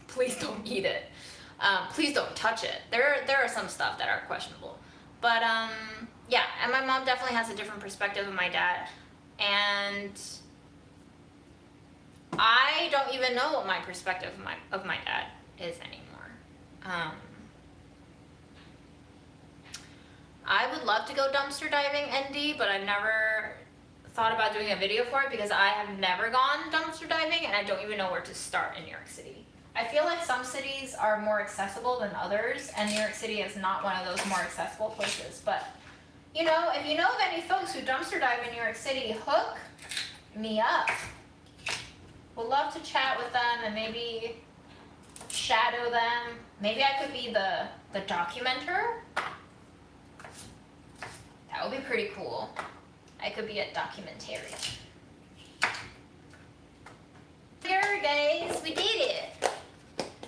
Please don't eat it. Please don't touch it. There are some stuff that are questionable. But yeah, and my mom definitely has a different perspective of my dad. And I don't even know what my perspective of my dad is anymore. I would love to go dumpster diving, ND, but I've never thought about doing a video for it because I have never gone dumpster diving and I don't even know where to start in New York City. I feel like some cities are more accessible than others, and New York City is not one of those more accessible places. But, you know, if you know of any folks who dumpster dive in New York City, hook me up. Would love to chat with them and maybe shadow them. Maybe I could be the documenter. That would be pretty cool. I could be a documentarian. Here, guys, we did it.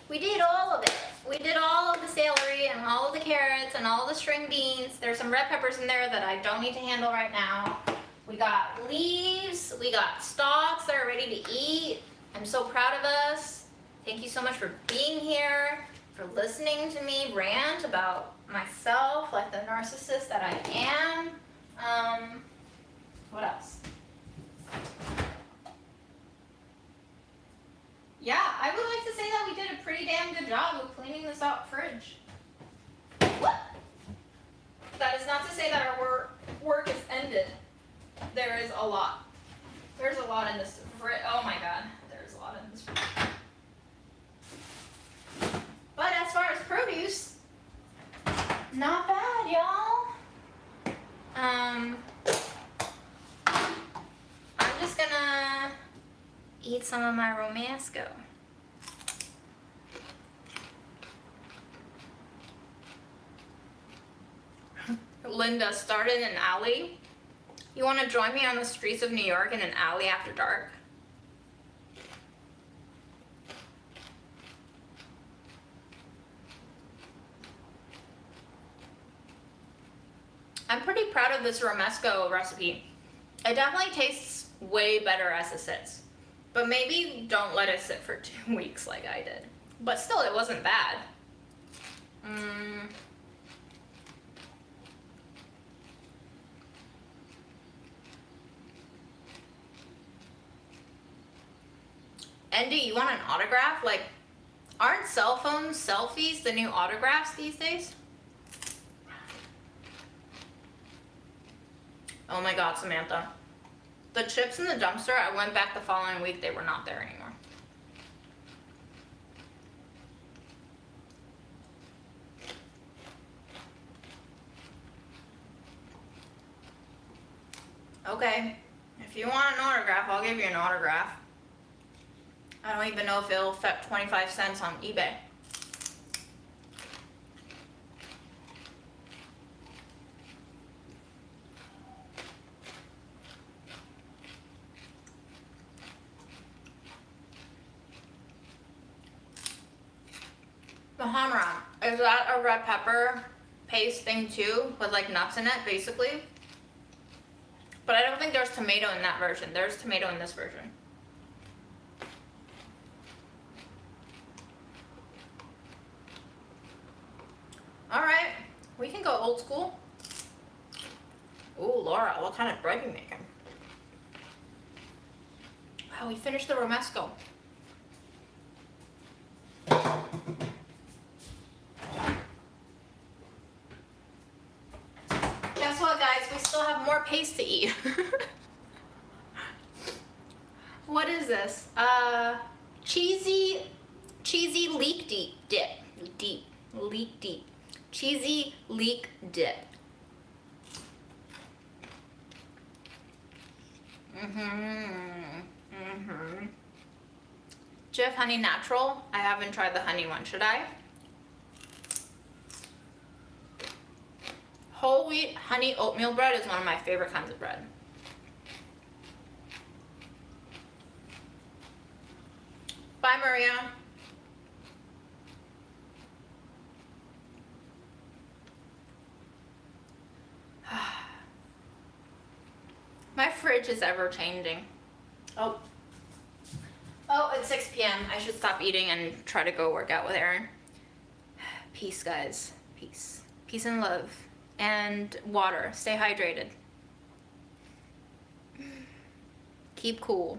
We did all of it. We did all of the celery and all of the carrots and all the string beans. There's some red peppers in there that I don't need to handle right now. We got leaves, we got stalks that are ready to eat. I'm so proud of us. Thank you so much for being here, for listening to me rant about myself like the narcissist that I am. What else? Yeah, I would like to say that we did a pretty damn good job of cleaning this out fridge. What? That is not to say that our work is ended. There is a lot. There's a lot in this fridge. Oh my god, there's a lot in this fridge. But as far as produce, not bad, y'all. I'm just gonna eat some of my Romesco. Linda started an alley. You want to join me on the streets of New York in an alley after dark? I'm pretty proud of this Romesco recipe. It definitely tastes way better as it sits. But maybe don't let it sit for 2 weeks like I did. But still, it wasn't bad. Andy, you want an autograph? Like, aren't cell phone selfies the new autographs these days? Oh my god, Samantha. The chips in the dumpster, I went back the following week, they were not there anymore. Okay, if you want an autograph, I'll give you an autograph. I don't even know if it'll fetch 25 cents on eBay. The hamra, is that a red pepper paste thing too, with like nuts in it, basically? But I don't think there's tomato in that version. There's tomato in this version. All right, we can go old school. Ooh, Laura, what kind of bread are you making? Wow, we finished the Romesco. Guess what, guys? We still have more paste to eat. What is this? Cheesy leek dip. Leek deep. Cheesy leek dip. Jif Honey Natural. I haven't tried the honey one. Should I? Whole wheat honey oatmeal bread is one of my favorite kinds of bread. Bye, Maria. My fridge is ever changing. Oh, it's 6 p.m. I should stop eating and try to go work out with Erin. Peace, guys. Peace. Peace and love. And water. Stay hydrated. Keep cool.